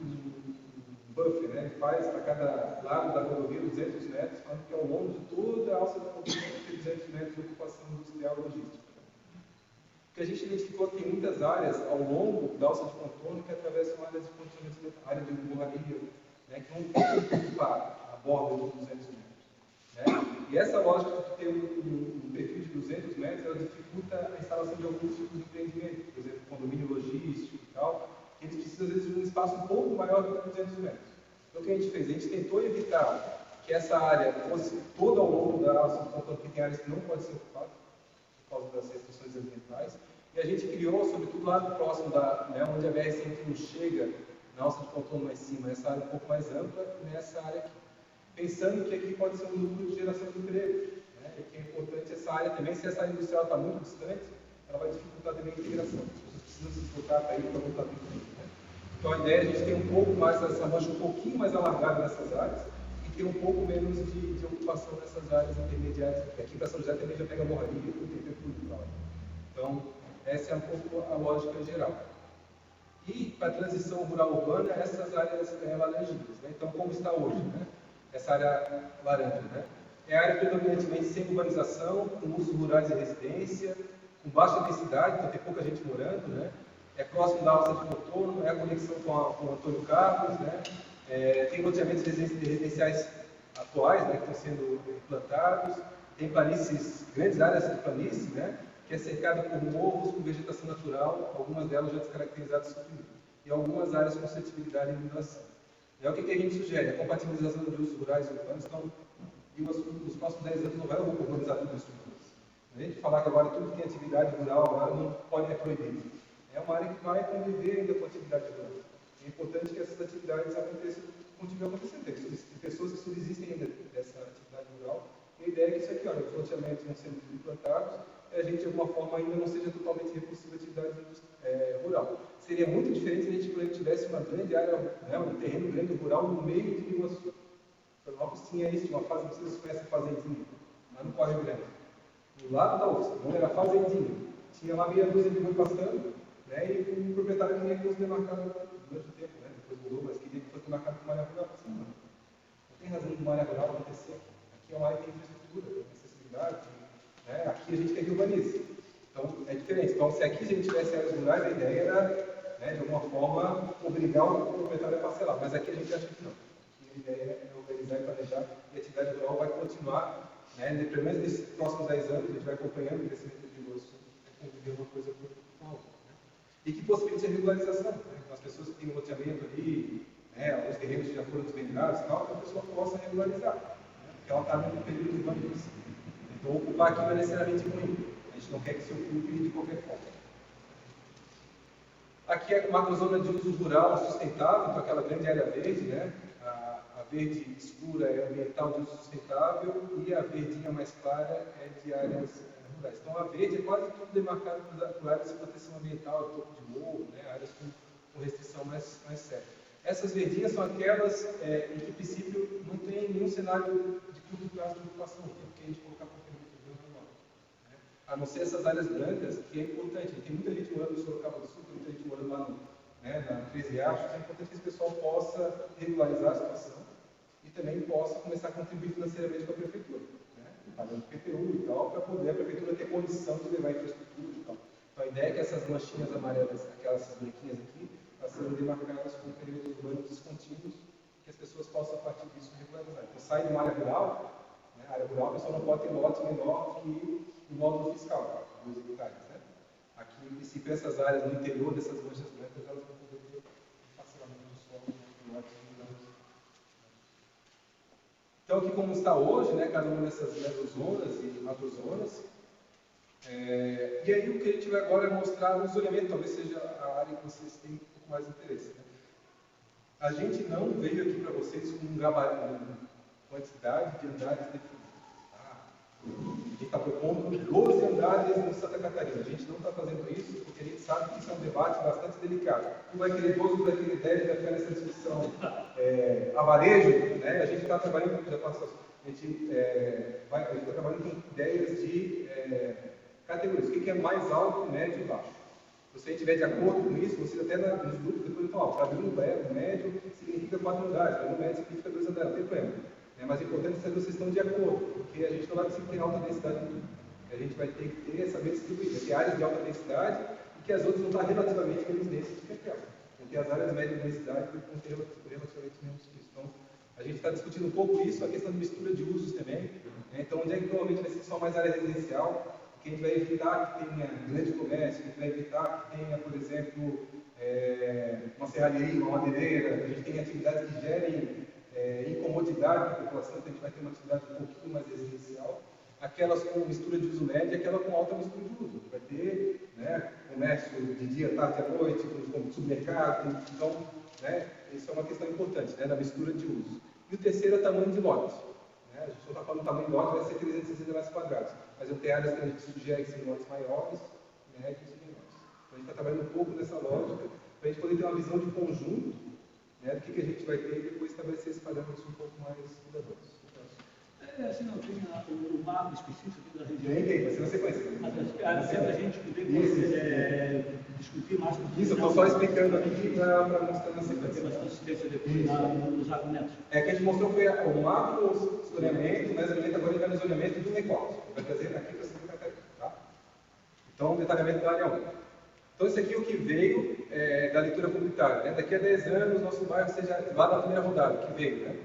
buffer, né? Ele faz para cada lado da rodovia 200 metros, falando que ao longo de toda a alça de contorno tem 200 metros de ocupação industrial e logística. Porque a gente identificou que tem muitas áreas ao longo da alça de contorno que atravessam áreas de condicionamento, área de borraria, né? Que não tem que ocupar a borda de 200 metros. Né? E essa lógica de ter um perfil de 200 metros, ela dificulta a instalação de alguns tipos de empreendimento, por exemplo, condomínio logístico e tal, que eles precisam, às vezes, de um espaço um pouco maior do que 200 metros. Então, o que a gente fez? A gente tentou evitar que essa área fosse toda ao longo da Alça de Pontão, porque tem áreas que não podem ser ocupadas por causa das restrições ambientais. E a gente criou, sobretudo lá próximo onde a BR-101 chega, na Alça de Pontão mais cima, essa área um pouco mais ampla, nessa área aqui. Pensando que aqui pode ser um núcleo de geração de emprego, né? E que é importante essa área também, se essa área industrial está muito distante, ela vai dificultar também a integração. As pessoas precisam se deslocar para ir para voltar para o né? Então a ideia é a gente ter um pouco mais, essa mancha um pouquinho mais alargada nessas áreas e ter um pouco menos de ocupação nessas áreas intermediárias. Aqui para São José também já pega morraria, tem tudo lá. Então, essa é um pouco a lógica geral. E para a transição rural-urbana, essas áreas laranjitas. Né? Então, como está hoje? Né? Essa área laranja. Né? É área predominantemente sem urbanização, com usos rurais e residência, com baixa densidade, então tem pouca gente morando. Né? É próximo da Alça de Contorno, é a conexão com o Antônio Carlos. Né? Tem loteamentos residenciais atuais, né, que estão sendo implantados. Tem planícies, grandes áreas de planície, né? Que é cercada por morros com vegetação natural, algumas delas já descaracterizadas e algumas áreas com suscetibilidade à inundação. O que a gente sugere? A compatibilização de usos rurais e urbanos. Então, nos próximos 10 anos não vai urbanizar tudo isso. A gente falar que agora tudo que tem atividade rural agora não pode proibir. É uma área que vai conviver ainda com atividade rural. É importante que essas atividades continuem acontecendo. Tem pessoas que subsistem ainda dessa atividade rural. E a ideia é que isso aqui, olha, os loteamentos vão sendo implantados, a gente, de alguma forma, ainda não seja totalmente repulsiva a atividade rural. Seria muito diferente se a gente, por exemplo, tivesse uma grande área, né, um terreno grande rural no meio de Rio Sul. Florianópolis tinha isso, uma fazenda, não sei se vocês conhecem fazendinha, lá no Córrego Grande. Do lado da UFSC, onde era fazendinha. Tinha lá meia dúzia de boi pastando, né, e o proprietário queria que fosse demarcado durante o tempo, né, depois mudou, mas queria que fosse demarcado como área rural. Assim, não tem razão de uma área rural acontecer aqui. Aqui é uma área que tem infraestrutura, tem acessibilidade, né? Aqui a gente quer que urbanize. Então, é diferente. Então, se aqui a gente tivesse áreas rurais, a ideia era, né, de alguma forma, obrigar o proprietário a parcelar. Mas aqui a gente acha que não. Aqui a ideia é organizar e planejar, e a atividade rural vai continuar, né, pelo menos nesses próximos 10 anos, a gente vai acompanhando o crescimento de Rio Sul, vai conviver uma coisa com a outra. Né? E que possibilite a regularização. Né? Então, as pessoas que têm um loteamento ali, né, alguns terrenos que já foram desvendados e tal, que a pessoa possa regularizar. Né? Porque ela está no período de urbanismo. Então, ocupar aqui não é necessariamente ruim. A gente não quer que se ocupe de qualquer forma. Aqui é uma macrozona de uso rural sustentável, então aquela grande área verde, né? A verde escura é ambiental de uso sustentável e a verdinha mais clara é de áreas rurais. Então, a verde é quase tudo demarcado por áreas de proteção ambiental, topo de morro, né? Áreas com restrição mais séria. Essas verdinhas são aquelas em que, em princípio, não tem nenhum cenário de curto prazo de ocupação, porque a gente colocar a não ser essas áreas brancas, que é importante. Tem muita gente morando no Sorocaba do Sul, tem muita gente morando lá na 13 Riachos. É importante que esse pessoal possa regularizar a situação e também possa começar a contribuir financeiramente com a prefeitura, né? Pagando PTU e tal, para poder a prefeitura ter condição de levar infraestrutura e tal. Então a ideia é que essas manchinhas amarelas, aquelas branquinhas aqui, elas sejam demarcadas com períodos urbanos descontínuos, que as pessoas possam, a partir disso, regularizar. Então sai de uma área rural, né? A área rural, a pessoa não pode ter lote menor que o módulo fiscal, 2 hectares. Né? Aqui, em princípio, essas áreas no interior dessas manchas brancas, elas vão poder ter parcelamento do solo no lote de. Então, aqui como está hoje, né, cada uma dessas mesozonas e macrozonas, e aí o que a gente vai agora é mostrar o zoneamento, talvez seja a área que vocês têm um pouco mais interesse. Né? A gente não veio aqui para vocês com um gabarito, uma quantidade de andares definidos. A gente está propondo 12 andares em Santa Catarina. A gente não está fazendo isso porque a gente sabe que isso é um debate bastante delicado. Um vai querer 12, vai querer 10, vai ficar nessa discussão a varejo. Né? A gente está trabalhando, já passou, a gente está trabalhando com ideias de categorias. O que é mais alto, médio e baixo? Se você estiver de acordo com isso, você até nos grupos depois falam, para mim o médio significa 4 andares, para mim o médio significa 2 andares, não tem problema. Mas é importante saber se vocês estão de acordo, porque a gente não vai conseguir ter alta densidade em tudo. A gente vai ter que saber distribuir. Vai ter áreas de alta densidade e que as outras vão estar relativamente menos densas do que aquelas. Porque as áreas de média densidade vão ter relativamente menos que isso. Então, a gente está discutindo um pouco isso, a questão de mistura de usos também. Né? Então, onde é que provavelmente vai ser só mais área residencial, que a gente vai evitar que tenha grande comércio, que a gente vai evitar que tenha, por exemplo, uma serralheria, uma madeireira, que a gente tenha atividades que gerem incomodidade proximidade da população, então a gente vai ter uma atividade um pouquinho mais residencial, aquelas com mistura de uso médio e aquela com alta mistura de uso. Vai ter, né, comércio de dia, tarde à noite, com supermercado, então, né, isso é uma questão importante, né, da mistura de uso. E o terceiro é o tamanho de lote. Né? A gente não está falando do tamanho de lote, vai ser 360 metros quadrados, mas eu tenho áreas que a gente sugere que sejam lotes maiores, médios e menores. Então a gente está trabalhando um pouco nessa lógica, para a gente poder ter uma visão de conjunto, né, do que a gente vai ter e depois estabelecer esses parâmetros um pouco mais cuidadosos. Assim, não tem o mapa específico da região. Tem, mas se você conhecer. Mas a gente poder discutir mais sobre isso. Eu estou só explicando aqui para mostrar na sequência. Essa consistência depois nos argumentos. É que a gente mostrou foi o macro zoneamento, mas agora ele vai no zoneamento do negócio. Vai trazer aqui para Santa Catarina. Tá? Então, o detalhamento da área 1. Então, isso aqui é o que veio da leitura comunitária. Né? Daqui a 10 anos, nosso bairro seja, lá na primeira rodada, que veio, né?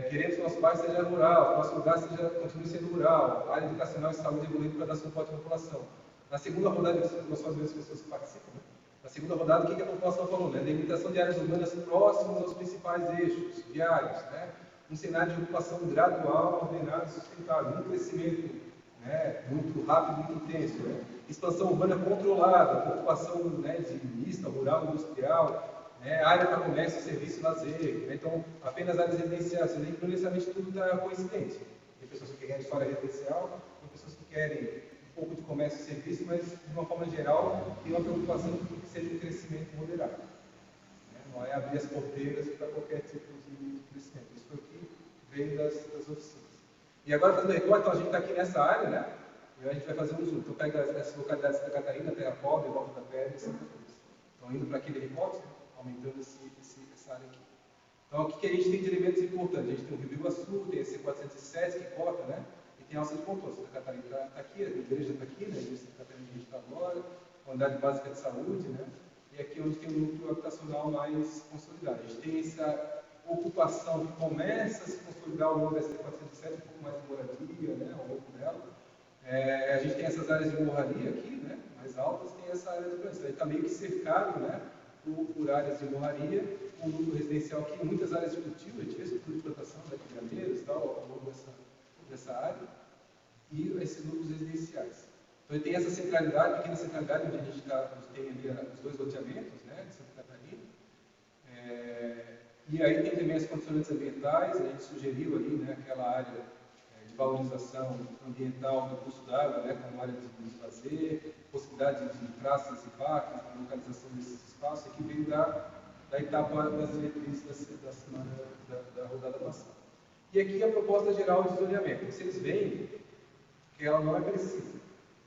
Queremos que o nosso bairro seja rural, o nosso lugar continue sendo rural, a área educacional e saúde evoluindo para dar suporte à população. Na segunda rodada, nós só vemos as pessoas que participam, né? Na segunda rodada, o que a população falou? Né? Delimitação de áreas urbanas próximas aos principais eixos viários, né? Um cenário de ocupação gradual, ordenado e sustentável, um crescimento, né, muito rápido e muito intenso. Né? Expansão urbana controlada, ocupação, né, de mista, rural, industrial, área para comércio, serviço e lazer. Né? Então, apenas áreas residenciais. Não necessariamente tudo está coincidente. Tem pessoas que querem só área residencial, tem pessoas que querem um pouco de comércio e serviço, mas, de uma forma geral, tem uma preocupação de que seja um crescimento moderado. Né? Não é abrir as porteiras para qualquer tipo de crescimento. Isso foi o que veio das oficinas. E agora, fazendo recorte, então, a gente está aqui nessa área, né? E a gente vai fazer um zoom. Então, pega essas localidades de Santa Catarina, Terra Pobre, Volta da Pedra e Santa Cruz. Então, indo para aquele recorte, né? Aumentando essa área aqui. Então, o que a gente tem de elementos importantes? A gente tem o Rio do Iguaçu, tem a C407 que corta, né? E tem a Alça de Pontos. Santa Catarina está aqui, a igreja está aqui, né? A igreja de Santa Catarina que a gente está agora, a unidade básica de saúde, né? E aqui onde tem um núcleo habitacional mais consolidado. A gente tem essa ocupação que começa a se consolidar ao longo da C407, um pouco mais de moradia, né? Ao longo dela. A gente tem essas áreas de morraria aqui, né? Mais altas, tem essa área de trânsito. A gente está meio que cercado, né? Por áreas de morraria, um núcleo residencial aqui, muitas áreas de cultivo, a gente fez cultura de plantação, né, de graneiros e tal, ao longo dessa área, e esses núcleos residenciais. Então, ele tem essa centralidade, pequena centralidade, onde a gente tem ali os dois loteamentos, né, de Santa Catarina. E aí tem também as condicionantes ambientais, a gente sugeriu ali, né, aquela área de valorização ambiental do curso d'água, né, como área de lazer, possibilidade de praças e parques, a localização desses espaços, que veio da etapa das diretrizes da semana da rodada passada. E aqui a proposta geral de zoneamento. Vocês veem que ela não é precisa.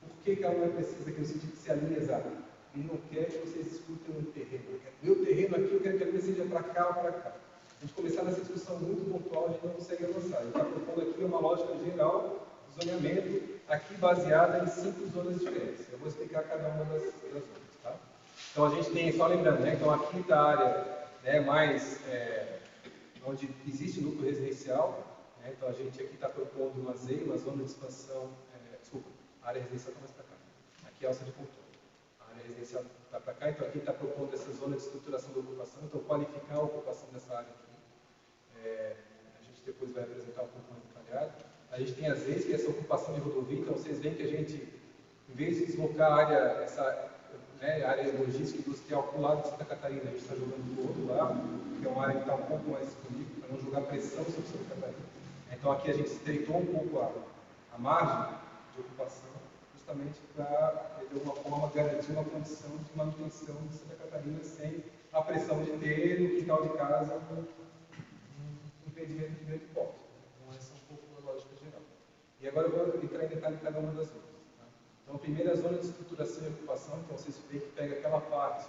Por que ela não é precisa? Que no sentido de ser a linha exata. Ele não quer que vocês discutam um terreno. Meu terreno aqui, eu quero que a linha seja para cá ou para cá. A gente começar nessa discussão muito pontual, a gente não consegue avançar. Ele está propondo aqui uma lógica geral de zoneamento, aqui baseada em 5 zonas diferentes. Eu vou explicar cada uma das zonas. Tá? Então, a gente tem, só lembrando, né? Então, aqui da área, né, mais onde existe núcleo residencial, né? Então a gente aqui está propondo uma ZEI, uma zona de expansão, a área residencial está mais para cá, aqui é a alça de contorno, a área residencial está para cá, então aqui está propondo essa zona de estruturação da ocupação, então qualificar a ocupação dessa área aqui, a gente depois vai apresentar um pouco mais detalhado. A gente tem as ZEIs, que é essa ocupação de rodovia, então vocês veem que a gente, em vez de deslocar a área, área logística industrial para o lado de Santa Catarina, a gente está jogando do outro lado, que é uma área que está um pouco mais disponível, para não jogar pressão sobre Santa Catarina. Então aqui a gente estreitou um pouco a margem de ocupação, justamente para, de alguma forma, garantir uma condição de manutenção de Santa Catarina sem a pressão de ter no quintal de casa um impedimento de grande porte. Então essa é um pouco a lógica geral. E agora eu vou entrar em detalhe em cada uma das outras. Então, a primeira zona de estruturação e ocupação, então vocês veem que pega aquela parte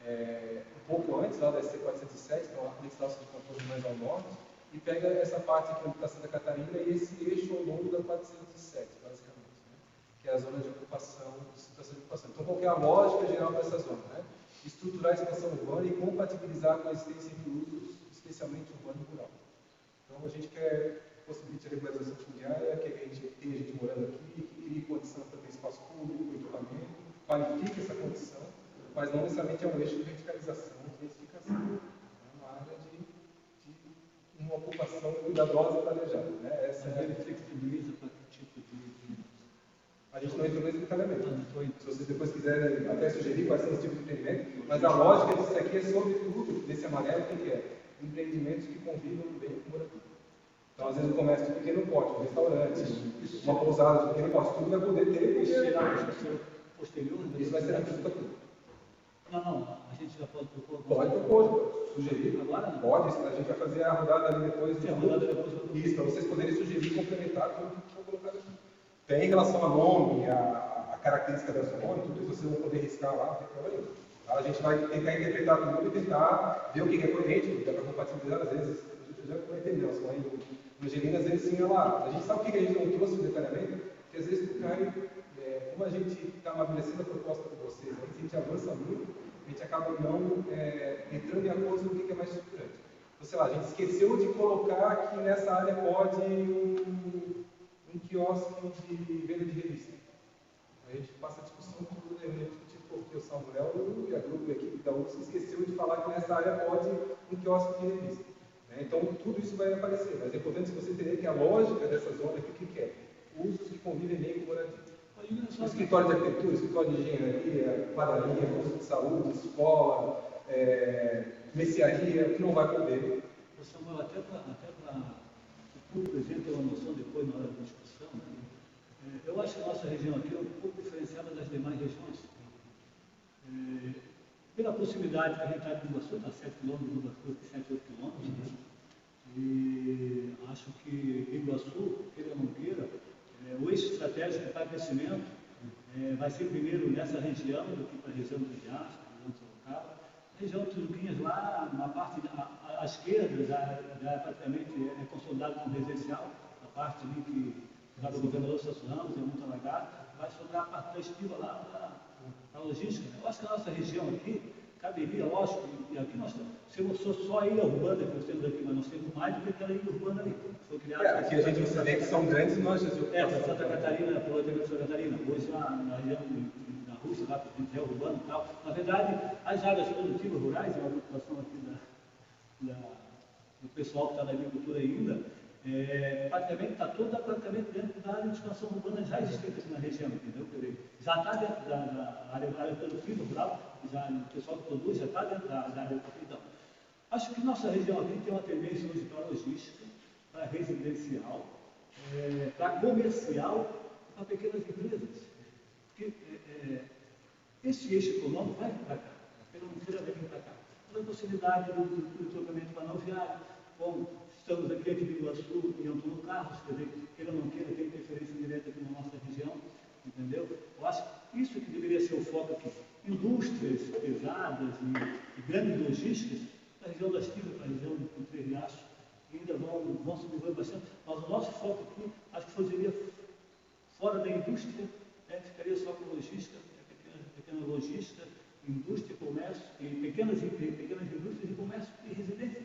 um pouco antes, lá da SC407, então antes da alça de contorno mais ao norte, e pega essa parte aqui onde está Santa Catarina e esse eixo ao longo da 407, basicamente, né? Que é a zona de ocupação, de estruturação de ocupação. Então, qual é a lógica geral dessa zona? Né? Estruturar a expansão urbana e compatibilizar com a existência entre usos, especialmente urbano e rural. Então, a gente quer possibilitar a regularização fundiária, que a gente tenha gente morando aqui, que crie condição para ter espaço público, equipamento, qualifique essa condição, mas não necessariamente é um eixo de verticalização, de densificação. É uma área de uma ocupação cuidadosa e planejada. Né? Essa Mas é ele flexibiliza para que tipo de... a gente não entrou nesse detalhamento. Não entrou em- Se vocês depois quiserem até sugerir quais são os tipos de empreendimento, mas a lógica disso aqui é sobretudo, desse amarelo, o que é? Empreendimentos que convivam bem com moradia. Então, às vezes, o comércio de pequeno porte, um restaurante, uma pousada de pequeno porte, tudo vai poder ter, Isso porque será uma discussão posterior? Né? isso vai ser a consulta pública. Não, a gente já pode propor. Pode propor, sugerir. Agora não. Pode, a gente vai fazer a rodada ali depois. Sim, a rodada depois. Isso, para vocês poderem sugerir e complementar tudo que for colocado aqui. Tem em relação a nome, a característica da zona, tudo isso vocês vão poder riscar lá, não tem problema nenhum. A gente vai tentar interpretar tudo e tentar ver o que é coerente, dá para compatibilizar às vezes. Já vai entender, nossa mãe, no Angelina, às vezes sim, lá. A gente sabe o que a gente não trouxe no detalhamento, porque às vezes o Caio, como a gente está amadurecendo a proposta de vocês, a gente avança muito, a gente acaba não entrando em acordo com o que é mais estruturante. Então, sei lá, a gente esqueceu de colocar que nessa área pode um quiosque de venda de revista. A gente passa a discussão tudo, né? A gente discutiu porque o Samuel e a grupo e a equipe da UFSC esqueceu de falar que nessa área pode um quiosque de revista. Então, tudo isso vai aparecer, mas é importante você entender que a lógica dessa zona aqui, o que é? Usos que convivem bem com moradia. Escritório de arquitetura, escritório de engenharia, padaria, posto de saúde, escola, mercearia, que não vai poder. Samuel, até para o público presente ter uma noção depois na hora da discussão, né? Eu acho que a nossa região aqui é um pouco diferenciada das demais regiões. Pela proximidade que a gente está de Iguaçu, está a 7 km de Iguaçu, 7, 8 km, né? E acho que Iguaçu, queira ou não queira, o eixo estratégico para crescimento vai ser primeiro nessa região do que para a região do Riacho, a região de Sorocaba. A região de Tijuquinhas lá, na parte à esquerda, já praticamente é consolidado como residencial, a parte ali que já do governador Celso Ramos, é muito alagado, vai sobrar a parte da estiva lá para a logística. Eu acho que a nossa região aqui caberia, lógico, e aqui nós temos só a ilha urbana que nós temos aqui, mas nós temos mais do que aquela ilha urbana ali. Foi criada, Aqui a gente vê que são grandes manchas de para ocupação. Santa Catarina, pelo de Santa Catarina, hoje lá na região da Rússia, lá para o urbano e tal. Na verdade, as áreas produtivas rurais, é uma preocupação aqui do pessoal que está na agricultura ainda, praticamente está toda praticamente dentro da área de expansão urbana já existente aqui na região, entendeu? Já está dentro da área produtiva rural, já, o pessoal que produz já está dentro da área produtiva. Acho que nossa região aqui tem uma tendência hoje para logística, para residencial, para comercial, para pequenas empresas. Porque esse eixo econômico vai vir para cá, pela feira vai vir para cá. Pela possibilidade do trocamento panoviário, como estamos aqui em Iguaçu e Antônio Carlos, quer dizer, queira ou não queira, tem interferência direta aqui na nossa região, entendeu? Eu acho que isso que deveria ser o foco aqui. Indústrias pesadas e grandes logísticas, para a região da Estiva, para a região do Três Riachos, ainda vão se desenvolver bastante, mas o nosso foco aqui, acho que seria fora da indústria, ficaria só com logística, pequena logística, indústria, comércio, e pequenas indústrias de comércio e residência.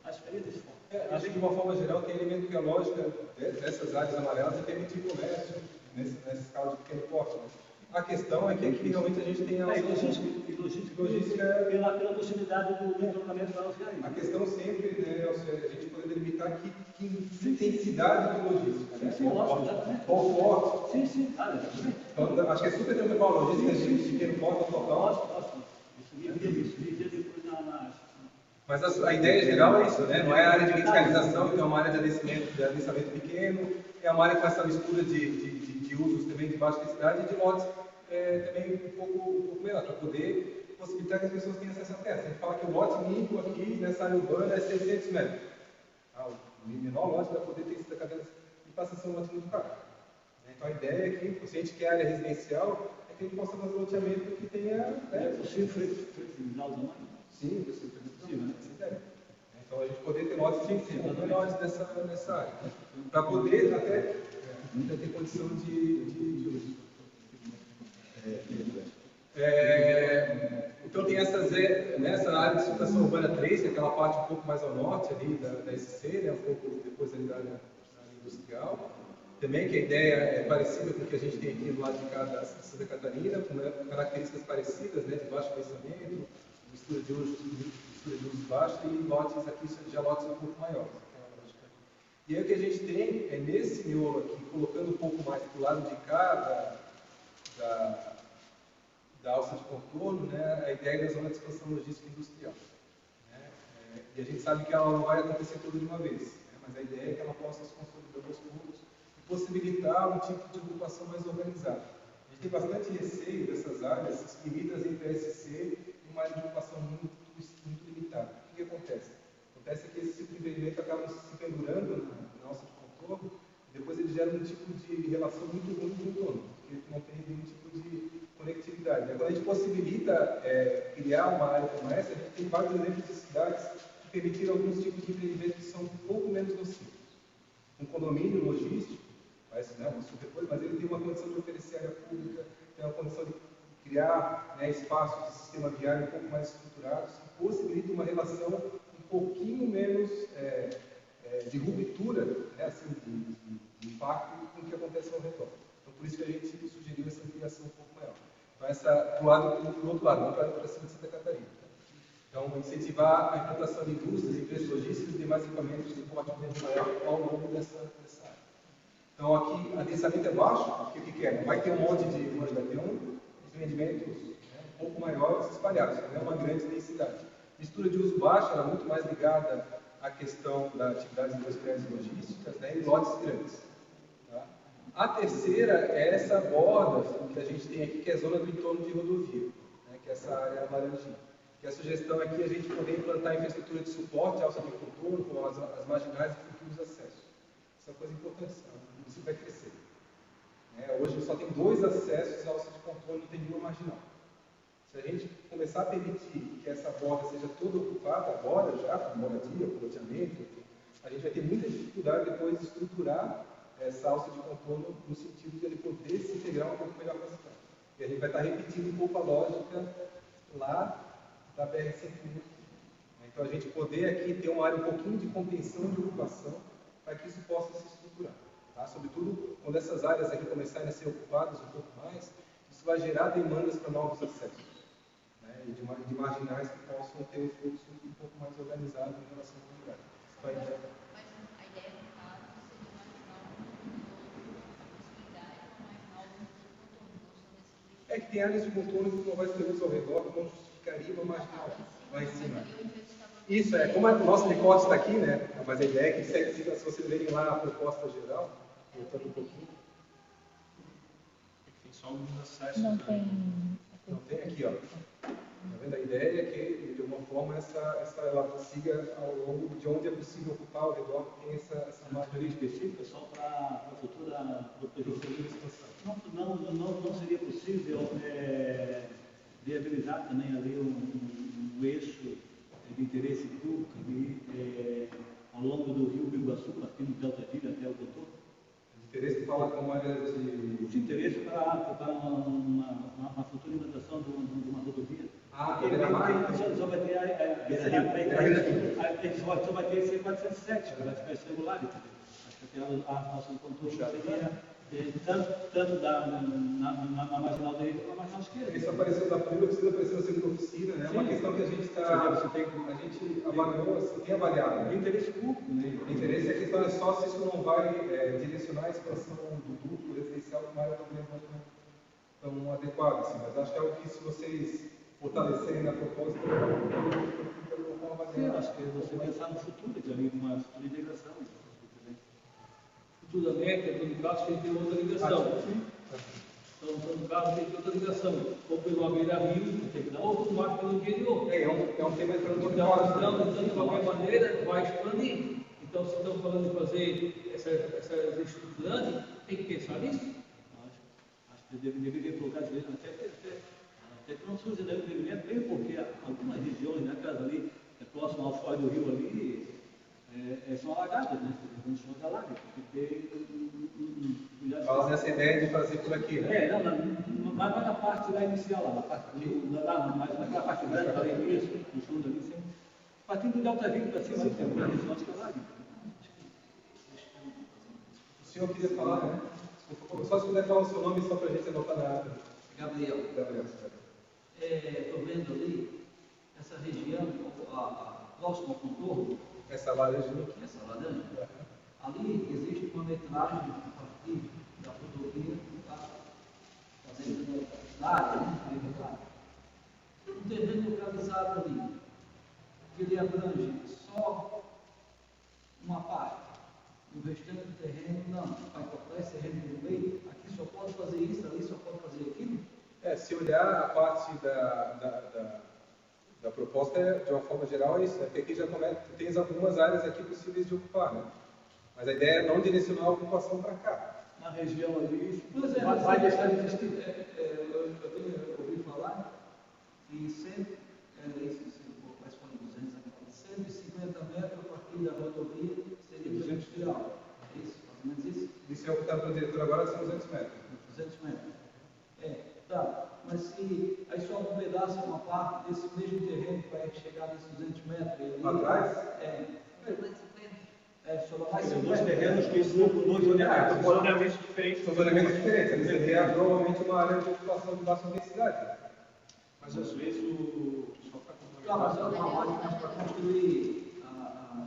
Acho que ficaria desse foco. Acho que de uma forma geral tem elemento que a lógica dessas áreas amarelas é permitir comércio nessa escala de pequeno porte. Né? A questão é que aqui realmente a gente tem logística pela possibilidade do deslocamento da nossa área. A questão sempre, né, é a gente poder delimitar que intensidade de logística. Né? Sim, lógico, qual porte. Sim, claro. Então, acho que é super tranquilo a logística de pequeno porte total. Lógico. Isso devia depois Mas a ideia geral é isso, né? Não é a área de verticalização, então é uma área de adensamento pequeno, é uma área com essa mistura de usos também de baixa densidade e de lotes também um pouco menor, para poder possibilitar que as pessoas tenham acesso à terra. A gente fala que o lote mínimo aqui nessa área urbana é 600 metros. O menor lote vai poder ter essa cadeira e passa a ser um lote muito caro. Então a ideia é que, se a gente quer área residencial, é que a gente possa fazer um loteamento que tenha... É possível flexibilizar o tamanho? Sim, possível, né? Então a gente poder ter lotes menores nessa área. Para poder até ter condição de uso. Então tem nessa área de estruturação urbana 3, que é aquela parte um pouco mais ao norte ali da SC, né, um pouco depois ali da área industrial. Também que a ideia é parecida com o que a gente tem aqui do lado de cá da Santa Catarina, com características parecidas, né, de baixo pensamento, mistura de usos baixos e lotes aqui, já lotes um pouco maiores. E aí o que a gente tem é nesse miolo aqui, colocando um pouco mais para o lado de cá da alça de contorno, né, a ideia da zona de expansão logística industrial. Né? E a gente sabe que ela não vai acontecer tudo de uma vez, né, mas a ideia é que ela possa se consolidar aos poucos e possibilitar um tipo de ocupação mais organizada. A gente tem bastante receio dessas áreas exprimidas entre a SC e uma área de ocupação muito limitada. O que acontece? Acontece que esse tipo de empreendimento acaba se pendurando na alça de contorno e depois ele gera um tipo de relação muito ruim com o entorno, porque não tem nenhum tipo de conectividade. Quando a gente possibilita criar uma área como essa, a gente tem vários exemplos de cidades que permitiram alguns tipos de empreendimentos que são um pouco menos nocivos. Um condomínio logístico, parece uma super coisa, mas ele tem uma condição de oferecer área pública, tem uma condição de criar espaços de sistema viário um pouco mais estruturados, que possibilita uma relação um pouquinho menos de ruptura, né, assim, de impacto com o que acontece ao redor. Então, por isso que a gente sugeriu essa ampliação um pouco maior. Então, essa do outro lado, não para cima de Santa Catarina. Então, incentivar a implantação de indústrias, empresas logísticas e demais equipamentos de porte maior ao longo dessa área. Então, aqui, a densamento é baixo, porque o que é? Não vai ter um monte de ruas, vai ter empreendimentos um pouco maiores espalhados, não é uma grande densidade. Mistura de uso baixo, ela é muito mais ligada à questão das atividades industriais e logísticas, né, em lotes grandes. Tá? A terceira é essa borda que a gente tem aqui, que é a zona do entorno de rodovia, né, que é essa área laranjinha. E a sugestão aqui é a gente poder implantar infraestrutura de suporte, alça de contorno, como as marginais e futuros acessos. Isso é uma coisa importante, isso vai crescer. Hoje só tem 2 acessos à alça de contorno, não tem nenhuma marginal. Se a gente começar a permitir que essa borda seja toda ocupada agora já, com moradia, com loteamento, a gente vai ter muita dificuldade depois de estruturar essa alça de contorno no sentido de ele poder se integrar um pouco melhor com a cidade. E a gente vai estar repetindo um pouco a lógica lá da BR-101. Então a gente poder aqui ter uma área um pouquinho de contenção de ocupação para que isso possa se estruturar. Tá? Sobretudo quando essas áreas aqui começarem a ser ocupadas um pouco mais, isso vai gerar demandas para novos acessos. E de marginais que possam ter um fluxo um pouco mais organizado em relação à comunidade. Mas a ideia, no caso, seria marginal a possibilidade de uma marginal do contorno, não só nesse. É que tem áreas de contorno que não vai ter luz ao redor, que não justificaria uma marginal lá em cima. Isso, como o nosso recorte está aqui, né? Mas a ideia é que, se vocês verem lá a proposta geral, voltando um pouquinho. Tem só alguns acessos. Não né? tem. Não tem aqui, ó. Tá vendo? A ideia é que, de alguma forma, ela siga ao longo de onde é possível ocupar ao redor, tem essa marca específica só para a futura expansão. Não seria possível viabilizar também ali um eixo de interesse público ali, ao longo do Rio Iguaçu, partindo de Altamira até o contorno? Interesse fala como área de interesse para uma futura implantação de uma rodovia. Só vai ter esse 407, que vai ficar irregular. Acho que a nossa contorno seria tanto na marginal direita como na marginal esquerda. Isso apareceu na primeira, precisa aparecer na segunda oficina, né? É uma questão que a gente avaliou, tem avaliado. O interesse público, né? O interesse, a questão é só se isso não vai direcionar a expansão do duto residencial de uma área tão adequada, assim. Mas acho que é o que, se vocês fortalecerem na proposta, eu acho que você pensar no futuro, ali, uma futura integração. Futuramente, em todo caso, tem que ter outra ligação. Então, em todo caso, tem que ter outra ligação. Ou pelo beira-rio, tem que dar, ou por baixo pelo interior. É um tema entrando Então, de qualquer maneira, vai expandir. Então, se estamos falando de fazer essa estruturante, tem que pensar nisso. Acho que deveria colocar isso até que não surge nenhum empreendimento, mesmo porque algumas regiões, né, ali, próximo ao foz do rio ali, são alagadas, né? Tem condições de alaga. Fala dessa ideia de fazer por aqui, né? Mas na parte lá inicial, lá, na parte mas naquela parte branca ali, no fundo ali, sempre. Partindo de Altamira para cima, tem uma região que alaga. O senhor queria falar, né? Só se puder falar o seu nome, só para a gente anotar na ata. Gabriel. Estou vendo ali essa região, próxima ao contorno. Essa laranjinha aqui. Essa laranja. ali existe uma metragem a partir da rodovia que está fazendo da área, né? Um terreno localizado ali, que ele abrange só uma parte, o restante do terreno não, vai cortar esse terreno no meio, aqui só pode fazer isso, ali só pode fazer aquilo. Se olhar a parte da proposta, de uma forma geral, é isso, né? Porque aqui já tem algumas áreas aqui possíveis de ocupar, né? Mas a ideia é não direcionar a ocupação para cá. Na região ali, Pois é, vai deixar de existir. Eu tenho ouvido falar que sempre, mas foram 200 aqui, 150 metros a partir da rodovia seria industrial. É isso, mais ou menos isso? Isso é o que está para o diretor agora, são 200 metros. 200 metros. Tá. Mas se aí só um pedaço, uma parte desse mesmo terreno que vai chegar nesses 200 metros. Ele, atrás? Só vai São 50. dois terrenos que ocupam dois zoneamentos. Zoneamentos diferentes. São zoneamentos diferentes. Ali seria provavelmente uma área de ocupação de baixa densidade. Mas às vezes só para Tá, mas para construir,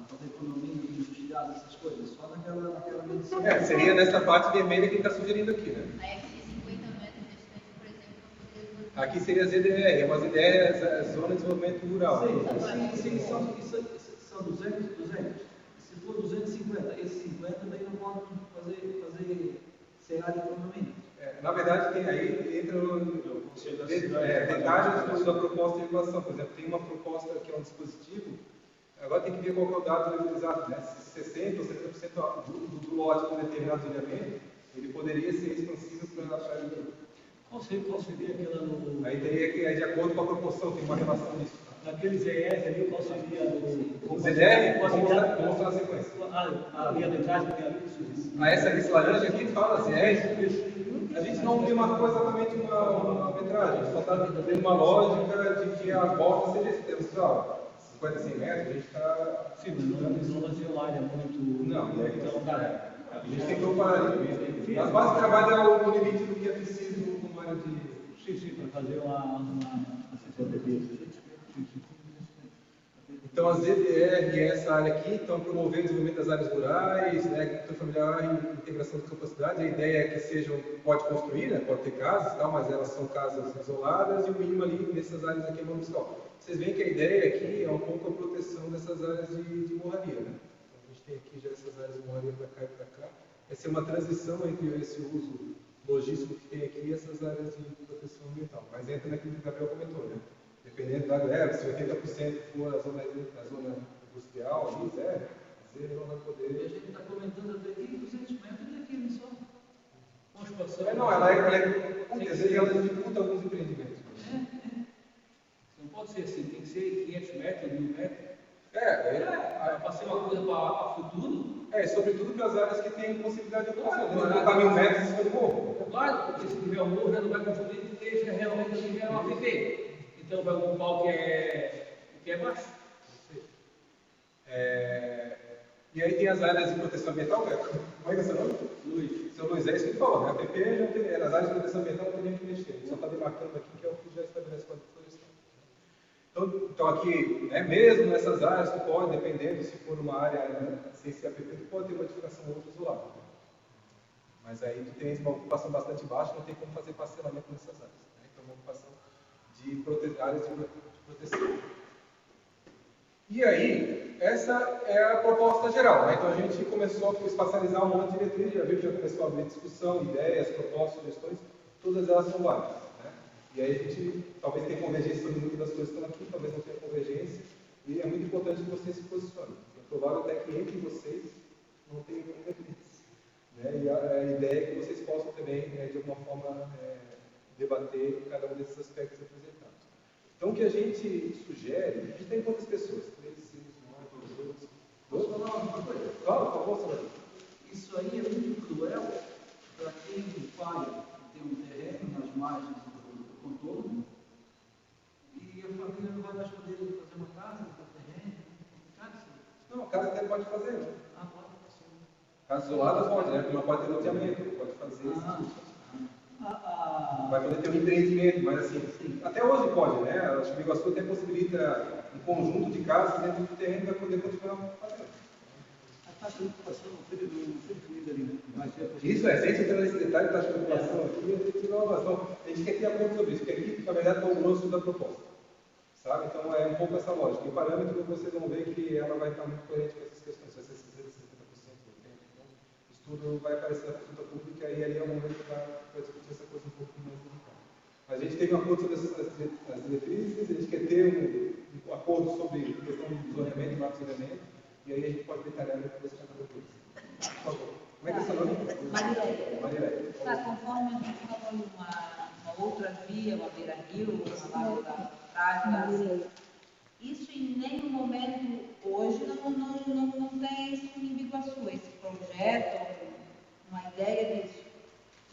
fazer economia industrial, essas coisas, só naquela medição. Seria nessa parte vermelha que ele está sugerindo aqui, né? Aí aqui 50 metros distante, por exemplo, eu poderia fazer. Aqui seria ZDR, mas ZDR é Zona de Desenvolvimento Rural. Sim, são 200. Se for 250, esses 50 também não podem fazer ser área de economia. Na verdade, tem aí, entra no Conselho da Cidade. detalhes da proposta de regulação. Por exemplo, tem uma proposta que é um dispositivo, agora tem que ver qual que é o dado exato, né? Se 60% ou 70% do lote com determinado zoneamento, ele poderia ser expansível para achar ele. Qual seria aquela no... Aí teria que ir de acordo com a proporção, tem uma relação nisso. Naquele ZS ali, qual seria O ZDR, vou mostrar a sequência. A linha de trás, porque ali Essa lista laranja aqui fala ZR. A gente não demarcou exatamente uma metragem, a gente só está dando uma lógica de que a volta seja esse termo, 50, 100 metros, a gente está... sim, mas não vai ser uma área muito... Não, e aí então, a gente tem que comparar. As bases de trabalho é o limite do que é preciso como área de... Sim, para fazer uma assessoria. Então, a ZDR e essa área aqui estão promovendo o desenvolvimento das áreas rurais, né, agricultura familiar e integração de capacidade. A ideia é que sejam, pode construir, né, pode ter casas, tal, mas elas são casas isoladas e o mínimo ali nessas áreas aqui é municipal. Vocês veem que a ideia aqui é um pouco a proteção dessas áreas de morraria, né? Então, a gente tem aqui já essas áreas de morraria para cá e para cá. Vai ser uma transição entre esse uso logístico que tem aqui e essas áreas de proteção ambiental. Mas entra naquilo que o Gabriel comentou, né? Dependendo da greve, se 80% for a zona industrial, ali, zero não vai E a poder. gente está comentando até aqui 200 metros e aqui só. Com expansão. Não, ela às vezes ela dificulta alguns empreendimentos. Não pode ser assim, tem que ser 500 metros, 1000 metros. Para ser uma coisa para o futuro. Sobretudo para as áreas que têm possibilidade de ocupação. Não vai botar 1000 metros em cima do morro. Claro, porque se tiver um morro, já não vai confundir que esteja realmente ali é uma APP. Então vai ocupar o que é baixo. E aí tem as áreas de proteção ambiental, como é que é seu nome? Luiz. Seu Luiz, é isso que ele falou, né? A PP já tem, nas áreas de proteção ambiental não tem nem que mexer, ele só está demarcando aqui que é o que já estabelece com a florestal. Então aqui, né, mesmo nessas áreas, tu pode, dependendo se for uma área, né, sem ser APP, tu pode ter uma edificação ou outra isolada. Mas aí tu tens uma ocupação bastante baixa, não tem como fazer parcelamento nessas áreas. Né? Então uma ocupação de áreas de proteção. E aí, essa é a proposta geral. Né? Então a gente começou a espacializar um monte de diretrizes, já viu que já começou a abrir discussão, ideias, propostas, sugestões, todas elas são válidas. Né? E aí a gente talvez tenha convergência sobre muitas das coisas que estão aqui, talvez não tenha convergência, e é muito importante que vocês se posicionem. É provável até que entre vocês não tenha convergência. Né? E a ideia é que vocês possam também, de alguma forma, debater cada um desses aspectos apresentados. Então, o que a gente sugere, a gente tem quantas pessoas? 3, 5, 9, 12. Posso falar uma coisa? Fala, por favor, Samuel. Isso aí é muito cruel para quem pai tem um terreno nas margens do contorno e a família não vai mais poder fazer uma casa no terreno. Não, a casa até pode fazer, né? Pode. Casa isolada pode, né? Porque não pode ter loteamento, pode fazer vai poder ter um empreendimento, mas assim, até hoje pode, né? A Iguaçu até possibilita um conjunto de casas dentro do terreno para poder continuar fazendo. A taxa preocupação não foi definida ali, né? Vai ser Isso é, sem entrar nesse detalhe da preocupação aqui, a gente não avançou. A gente quer ter acordo sobre isso, porque aqui, na verdade, é o grosso da proposta. Sabe? Então, é um pouco essa lógica. O parâmetro, vocês vão ver que ela vai estar muito coerente com essas questões. Vai ser 60%, 70% do tempo. Então, isso tudo vai aparecer na consulta pública e aí é o momento para discutir essa coisa um pouco mais delicada. A gente teve um acordo sobre as diretrizes, a gente quer ter um acordo sobre a questão do zoneamento e mapeamento, e aí a gente pode detalhar depois cada coisa. Por favor. Como é que é seu nome? Marileia. Tá, conforme a gente falou em uma outra via, uma beira-rio, uma lago da praia, isso em nenhum momento hoje não tem isso em Biguaçu, esse projeto, uma ideia disso,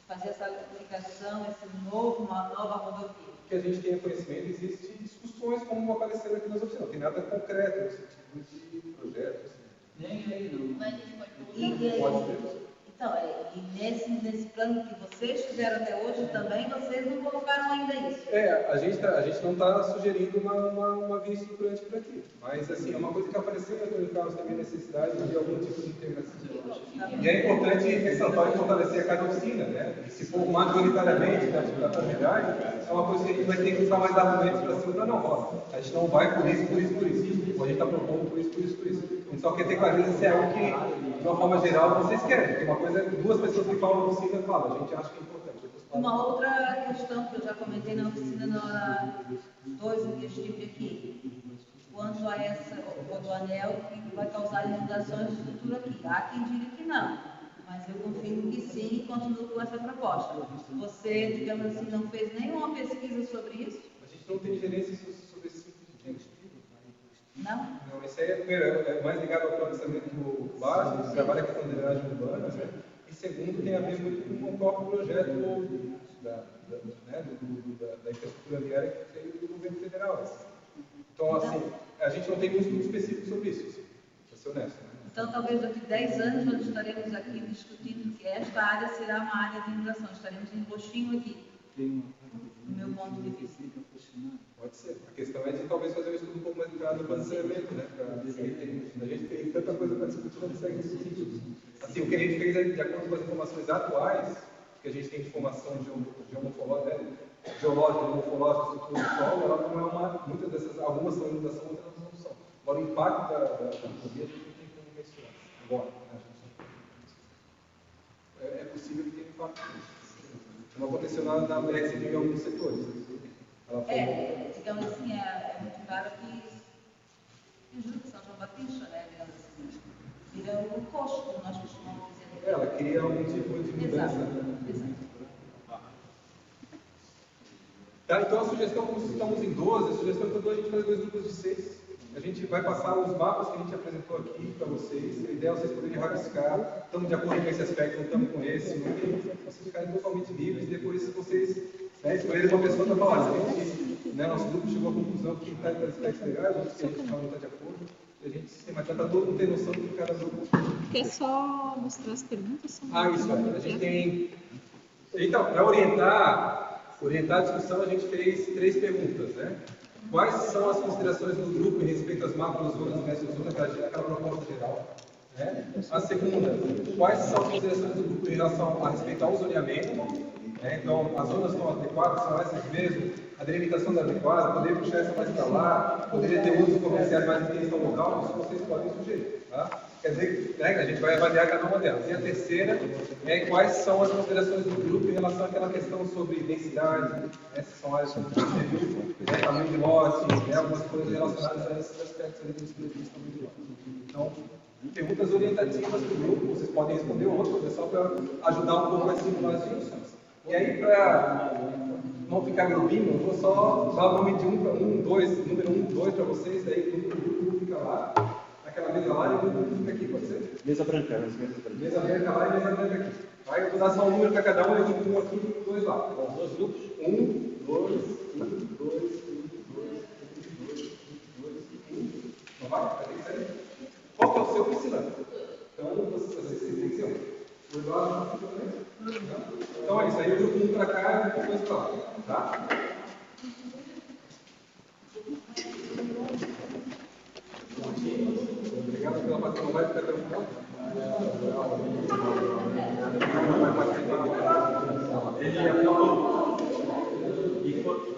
fazer essa ligação, uma nova rodovia. Que a gente tenha conhecimento, existem discussões como apareceram aqui nas oficinas, não tem nada concreto no sentido de projeto. Assim. Nem aí, não. Mas a gente pode Pode ter. Então, e nesse plano que vocês fizeram até hoje também, vocês não colocaram ainda isso. A gente não está sugerindo uma via estruturante por aqui, mas assim, é uma coisa que apareceu em Antônio Carlos também, a necessidade de algum tipo de integração. E é importante ressaltar e fortalecer a cada oficina, né? E se for majoritariamente da comunidade, é uma coisa que a gente vai ter que usar mais argumentos para cima, não, ó, a gente não vai por isso. Ou a gente está propondo por isso. A gente só quer ter clareza se é algo que, de uma forma geral, vocês querem. Porque uma coisa é duas pessoas que falam na oficina falam, a gente acha que é importante. Uma outra questão que eu já comentei na oficina, nos dois que eu estive aqui, quanto a do anel que vai causar inundações no futuro aqui. Há quem diga que não, mas eu confirmo que sim e continuo com essa proposta. Você, digamos assim, não fez nenhuma pesquisa sobre isso? A gente não tem gerência sobre esse tipo de gente. Não? Não, isso aí é mais ligado ao planejamento básico, que trabalha com a drenagem urbana, né? E segundo, tem a ver muito com o próprio projeto da infraestrutura viária que veio do governo federal. Assim. Então, assim, a gente não tem um estudo específico sobre isso, assim, para ser honesto. Né? Então, talvez daqui 10 anos nós estaremos aqui discutindo que esta área será uma área de inundação. Estaremos em roxinho aqui, do meu ponto de vista. Pode ser. A questão é de talvez fazer um estudo um pouco mais ligado ao planejamento, né? A gente tem tanta coisa para discutir, não segue nesse sentido. Assim, o que a gente fez é, de acordo com as informações atuais, que a gente tem de formação geológica, morfológica, estrutura do solo, ela não é muitas dessas, algumas são inundação, outras não são. Agora, o impacto da rodovia a gente não tem como mensurar. Agora, né? É possível que tenha impacto. Não aconteceu nada na BR em alguns setores. Digamos assim, é muito claro que juro que São João Batista, né, digamos assim, vira o coxo, como nós costumamos dizer. Ela cria algum tipo de mudança. Exato. Tá, então a sugestão, como estamos em 12, a sugestão é que a gente faz 2 grupos de 6. A gente vai passar os mapas que a gente apresentou aqui para vocês. A ideia é vocês poderem rabiscar. Estamos de acordo com esse aspecto, não estamos com esse. Vocês ficarem totalmente livres. Depois, se vocês escolherem uma pessoa para falar, nosso grupo chegou à conclusão que está em aspectos legais, outros que a gente não está de acordo. E a gente sistematizar para todo mundo ter noção do que cada grupo. Quer só mostrar as perguntas? Isso aí. A gente tem. Então, para orientar a discussão, a gente fez 3 perguntas, né? Quais são as considerações do grupo em respeito às macrozonas e mesozonas, aquela proposta geral? Né? A segunda, quais são as considerações do grupo em relação a respeito ao zoneamento? Né? Então, as zonas estão adequadas, são essas mesmo? A delimitação da adequada, poder puxar essa mais para lá, poderia ter usos comerciais mais em questão local, isso vocês podem sugerir. Tá? Quer dizer, né, a gente vai avaliar cada uma delas. E a terceira é quais são as considerações do grupo em relação àquela questão sobre densidade, né, se são áreas que você viu, tamanho de lote, algumas coisas relacionadas a esses aspectos ali dos benefícios tamanho de lote. Então, perguntas orientativas do grupo, vocês podem responder outras, é só para ajudar um pouco a estimular as discussões. E aí, para não ficar grupinho, eu vou só dar o nome de número 1, 2 para vocês, daí o grupo fica lá. Aquela mesa lá e o grupo fica aqui, pode ser? Mesa branca. Mesa branca lá e mesa branca aqui. Aí eu vou dar só um número para cada um, eu digo 1 aqui e 2 lá. Bom, 2 grupos. 1, 2, 1, 2, 1, 2, 1, 2, 1. Não vai? Vai ter que sair. Qual que é o seu piscinante? Então, vocês têm que ser um. O Eduardo não fica também? Então é isso. Aí o grupo 1 para cá e o grupo 2 para lá. Tá? Obrigado. Obrigado pela participação. Não vai ficar até o final? Não vai participar. Ele acabou. E quando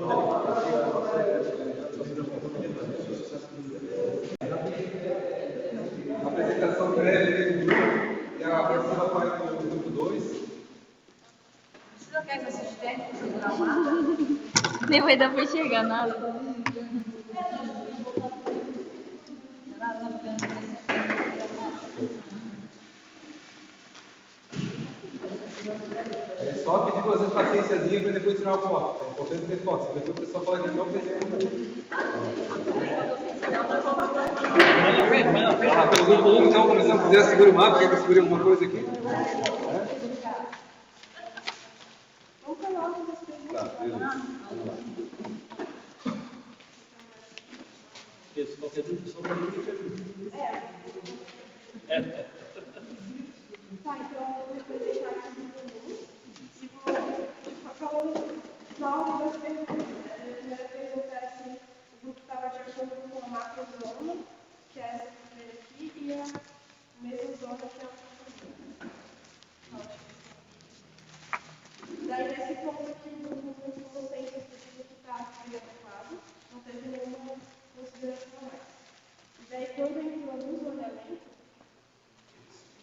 A apresentação breve do grupo e a próxima parte do grupo 2. Você não quer esse assistente para segurar o mapa? Nem vai dar pra enxergar nada. É só pedir para vocês paciênciazinha para depois tirar uma foto. É importante ter foto, senão depois o pessoal fala que não fez pelo grupo 1, então, como se não quiser segurar o mapa, quer que eu segure alguma coisa aqui? Tá, beleza. Isso, qualquer dúvida, só para mim que Tá, então eu vou apresentar aqui no menu. E vou falando logo das perguntas. A primeira pergunta é se o grupo estava de acordo com a macrozona, que é essa primeira aqui, e a mesozona, que é a outra. Daí, nesse ponto aqui do consenso que está adequado, não teve nenhuma consideração a mais. E daí, quando eu introduzo o zoneamento,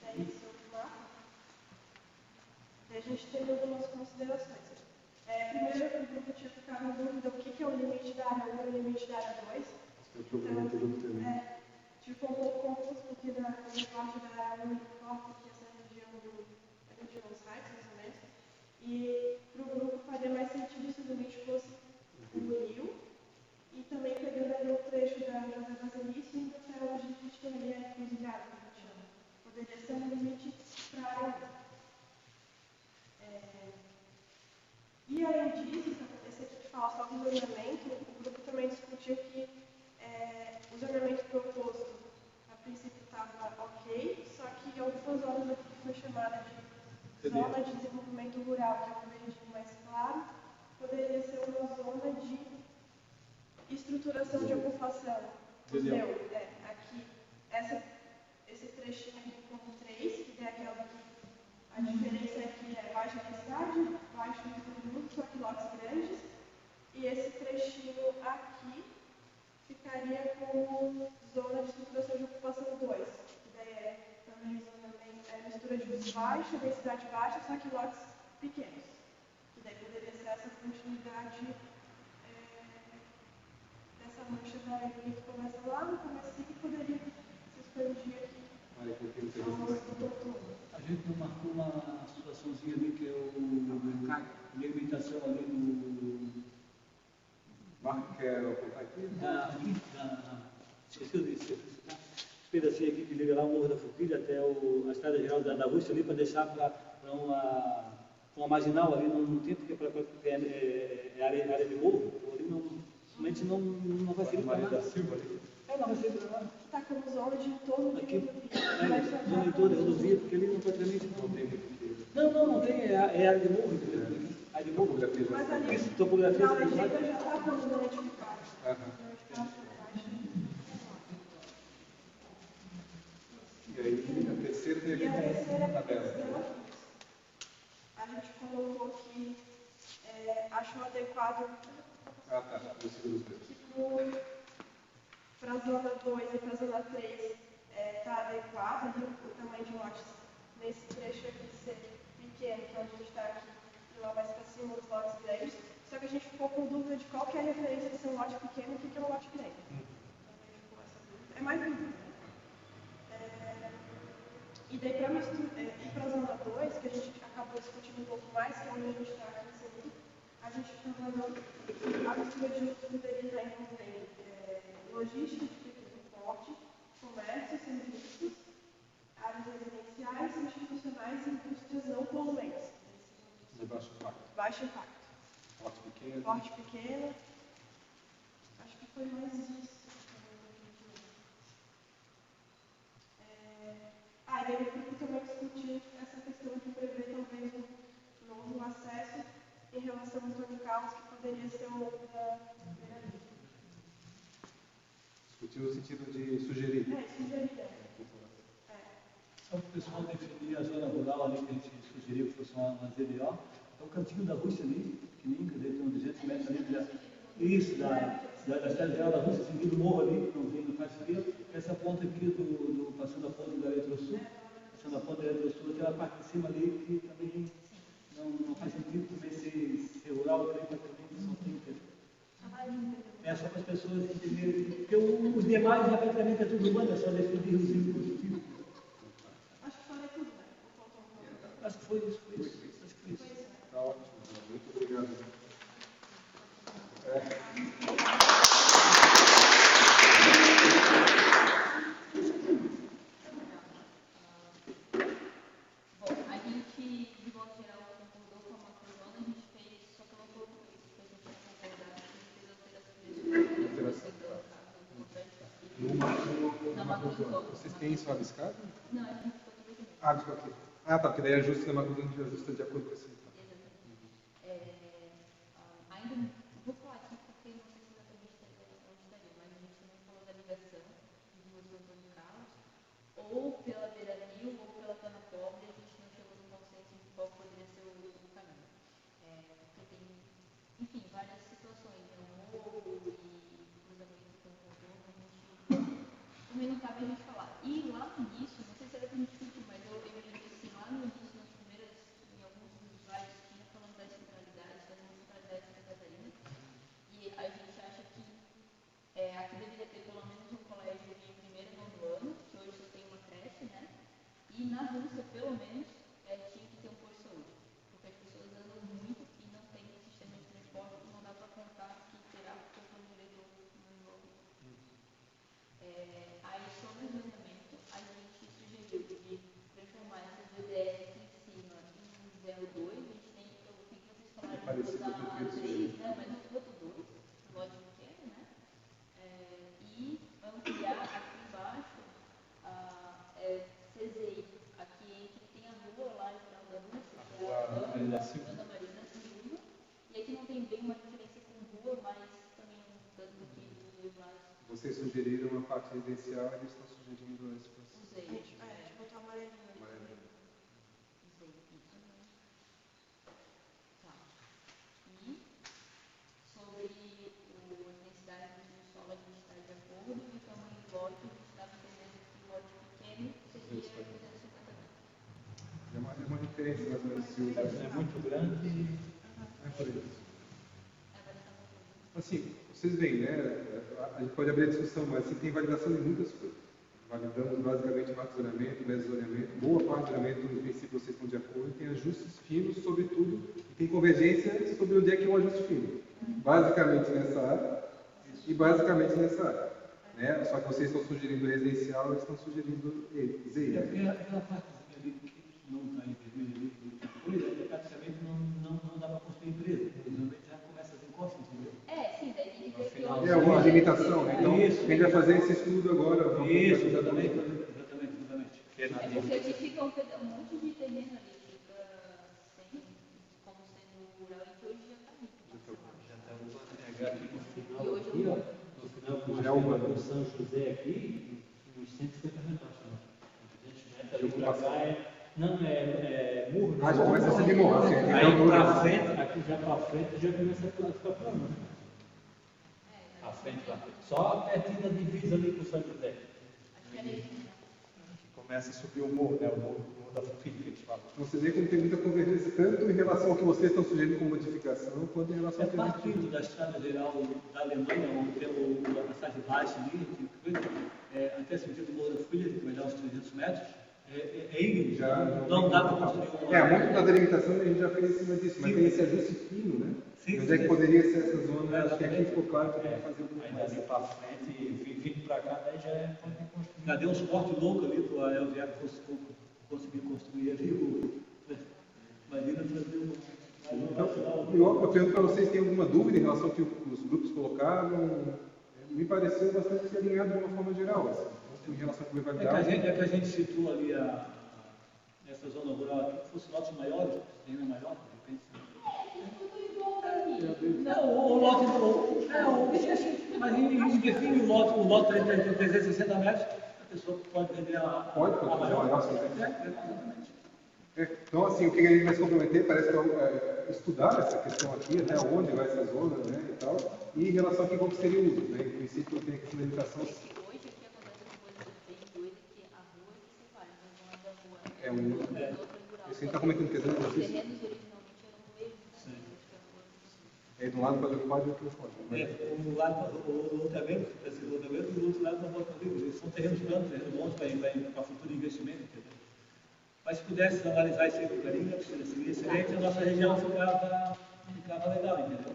daí sobre o mapa, daí a gente teve algumas considerações. Primeiro, o grupo tinha ficado em dúvida o que é o limite da área 1 e o limite da área 2. Então, ficou um pouco confuso, porque na parte da área 1 importa que essa região dos sites, mais ou menos. E para o grupo faria mais sentido se o limite fosse o rio, e também pegando ali o trecho da José Baselice, indo até onde a gente tem ali a encruzilhada, que a gente chama. Poderia ser um limite para a área 1. E além disso, esse aqui que fala só do zoneamento, o grupo também discutiu que o zoneamento proposto, a princípio estava ok, só que algumas zonas aqui que foi chamada de zona de desenvolvimento rural, que é um verde mais claro, poderia ser uma zona de estruturação de ocupação. Aqui, esse trechinho aqui como 3, que é aquela que a diferença aqui é baixa densidade, baixo volume, só que lotes grandes, e esse trechinho aqui ficaria com zona de estruturação de ocupação 2, que daí é também mistura de uso baixo, densidade baixa, só que lotes pequenos. Que daí poderia ser essa continuidade dessa mancha da areia que começa lá no começo e poderia se expandir aqui ao longo do todo. a gente não marcou uma situaçãozinha ali que é a limitação ali do... Marco, quer apontar aqui? Esqueci de citar. Esse pedacinho aqui que liga lá o Morro da Forquilha até a Estrada Geral da Rússia ali para deixar para uma marginal ali, não tem, porque é área de morro, ali realmente não facilita nada. Da Silva ali. Não facilita nada. Está como zona de entorno de Aqui, rodovia. zona em toda a rodovia, porque ali não praticamente Não tem muito que... não tem, é área de morro, entendeu? Área de morro. Mas ali, Isso, topografia. na legenda já está como zona edificada. E aí, a terceira tem a E a ver terceira com a tabela. questão, a gente colocou que achou adequado Ah, tá. Eu sigo os dois. que para a zona 2 e para a zona 3 está adequado ali o tamanho de lotes nesse trecho aqui ser pequeno, que é onde a gente está aqui, e lá mais para cima os lotes grandes. Só que a gente ficou com dúvida de qual que é a referência de ser um lote pequeno e o que é um lote grande. Então, a gente ficou com essa dúvida. É mais dúvida. E daí para para a zona 2, que a gente acabou discutindo um pouco mais, que é onde a gente está aqui inserido, a gente está falando a mistura de uso poderia estar envolvendo logística de pequeno porte, comércio, serviços, áreas residenciais, institucionais e indústrias não poluentes. De baixo impacto. Baixo impacto. Porte pequeno. Porte pequeno. Acho que foi mais isso. E daí o grupo também discutiu essa questão de prever talvez um novo acesso em relação ao Antônio Carlos, que poderia ser um outro da primeira vez. Discutiu no sentido de sugerir. Sugerir. Então, o pessoal definir a zona rural ali que a gente sugeriu que fosse uma ZBO. É o cantinho da Rússia ali, pequenininho, quer dizer, tem uns 200 metros ali. Isso, da cidade geral da Rússia, seguindo o morro ali, que não faz frio. Essa ponta aqui, passando a ponte da Eletrosul, passando a ponte da Eletrosul, aquela parte de cima ali que também não faz sentido também ser rural, eu creio que também só tem que... É só para as pessoas entenderem, porque os demais já praticamente é tudo urbano, é só definir os impositivos. Acho que falei tudo, né? Acho que foi isso. Tá ótimo, muito obrigado. Bom, a gente, de modo geral, concordou com a macrozona, a gente só colocou depois a gente concordar, a gente fez alterações Na macrozona. Vocês têm isso rabiscado? Não, a gente ficou tudo bem. Ah, ficou aqui. Ah, tá, porque daí ajusta na macrozona, a gente ajusta de acordo com esse. Ainda não vou falar aqui porque não sei se exatamente estaria, mas a gente também falou da ligação de duas do Antônio Carlos, ou pela beira-rio ou pela Cana Pobre, a gente não chegou no consenso de qual poderia ser o caminho. Porque tem, enfim, várias situações, né? O morro e cruzamento com o contorno, a gente também não cabe a gente falar. E lá no início, não sei se era para a gente discutir, mas eu lembro assim, lá no início, nas primeiras, em alguns dos slides, tinha falando das centralidades, das centralidades de Santa Catarina, e a gente acha que aqui deveria ter pelo menos um colégio de primeiro e nono ano, que hoje só tem uma creche, né? E na Rússia, pelo menos, tinha que ter um posto de saúde, porque as pessoas andam muito e não tem sistema de transporte, não dá para contar que terá pouco direito no envolvimento. Aí, sobre o zoneamento, a gente sugeriu de transformar essas VDS aqui em cima em 02. A gente tem, eu vi que vocês falaram de botar 3, né? Mas não botou 2, lote pequeno, né? E ampliar aqui embaixo CZI, aqui entre tem a rua lá em final da Rússia, que é a Ana Marina Silva, e aqui não tem bem uma diferença com rua, mas também um tanto aqui dos dois lados. Vocês sugeriram uma parte residencial e eles estão sugerindo esse processo. Usei. A gente botou amarelinho. Usei isso. Tá. E sobre a densidade do solo, a gente está de acordo, e o tamanho do lote, a gente estava entendendo que o lote pequeno seria 250 metros. É uma referência mais ou menos se usa. É muito grande. É por isso. Vai Assim, vocês veem, né? A gente pode abrir a discussão, mas assim, tem validação de muitas coisas. Validamos basicamente marco-zoneamento, meso-zoneamento, boa parte do zoneamento, no princípio, vocês estão de acordo, tem ajustes finos sobre tudo, e tem convergência sobre onde é que é o ajuste fino. Basicamente nessa área e basicamente nessa área. Né? Só que vocês estão sugerindo residencial, eles estão sugerindo ZI. Aquela parte ali que não está em vermelho ali, praticamente não dá para construir empresa, realmente já começa a ter encosta, entendeu? sim, daí tem que ver que É uma limitação, né? Então, a gente vai fazer esse estudo agora. Isso, exatamente. Porque aqui fica um monte de terreno ali, fica como sendo rural, e que hoje já está rico. Já está urbano. Aqui no final, E hoje aqui, ó, no final do São José aqui, uns 150 metros. 200 metros ali para cá não, é murro. Ah, já começa a subir morro, assim. Aí para frente, aqui já para frente, já começa a ficar plano. A frente lá. Só pertinho da divisa ali com o São José. Começa a subir o morro, né? O morro da Fufilha, que a gente fala. Então, vocês veem como tem muita convergência, tanto em relação ao que vocês estão sugerindo como modificação, quanto em relação ao que a gente... Partindo da estrada geral da Alemanha, onde tem a passagem baixa ali, até sentido do Morro da Fufilha, que vai dar uns 300 metros, íngreme, não dá para construir muito da delimitação a gente já fez em cima disso, mas tem esse ajuste fino, né? Onde é que poderia ser essa zona? Acho que aqui ficou claro que tem que fazer um pouco mais. Aí para frente, vindo para cá, daí já é para construir. Já deu uns cortes loucos ali para o Elviário conseguir construir ali. Imagina fazer Então, eu pergunto para vocês, tem alguma dúvida em relação ao que os grupos colocaram? Me pareceu bastante alinhado de uma forma geral, assim, em relação ao que vai validar. É que a gente situa ali essa zona rural aqui, se fosse lotes maiores, ainda maior, de repente. Não, o lote mas a gente define o lote de 360 metros, pessoa pode vender a Pode fazer maior. maior, sim. Exatamente. Então, assim, o que ele vai se comprometer parece que é estudar essa questão aqui, até onde vai essa zona, né, e tal, e em relação aqui como seria o uso, né, em princípio tem a questão da educação. Hoje aqui acontece uma coisa bem doida, que a rua é que separa, mas não é da rua. É um uso. É outra rural. Esse está cometendo questão Os de justiça. terrenos originalmente eram do mesmo. É de um lado para o outro pode e outro não pode. Um lado o outro é mesmo, o outro é mesmo, e o outro lado não pode fazer. Eles são terrenos planos, terrenos bons para futuro investimento, entendeu? Mas se pudesse analisar isso aí com carinho, seria excelente, a nossa região ficava legal, entendeu?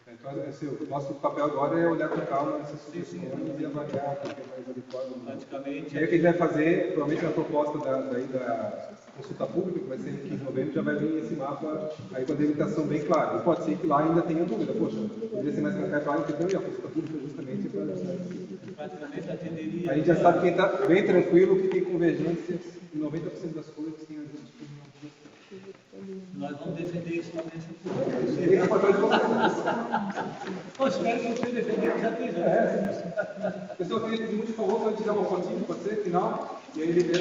Então, assim, o nosso papel agora é olhar com calma essas sugestões e avaliar o que é mais adequado. Praticamente. E aí o que a gente vai fazer, provavelmente na proposta da consulta pública, que vai ser em 15 de novembro, já vai vir esse mapa aí com a delimitação bem clara. E pode ser que lá ainda tenha dúvida, poxa, poderia ser mais para cá e para lá, então, e a consulta pública justamente para... Praticamente atenderia. A gente já sabe quem está bem tranquilo, que tem convergências em 90% das coisas que tem as Nós vamos defender isso na mesa pública. Esse é o papel de vocês. Eu espero que você defender já esteja. Pessoal, eu queria pedir muito favor para a gente dar uma fotinha, pode ser, final? E aí ele...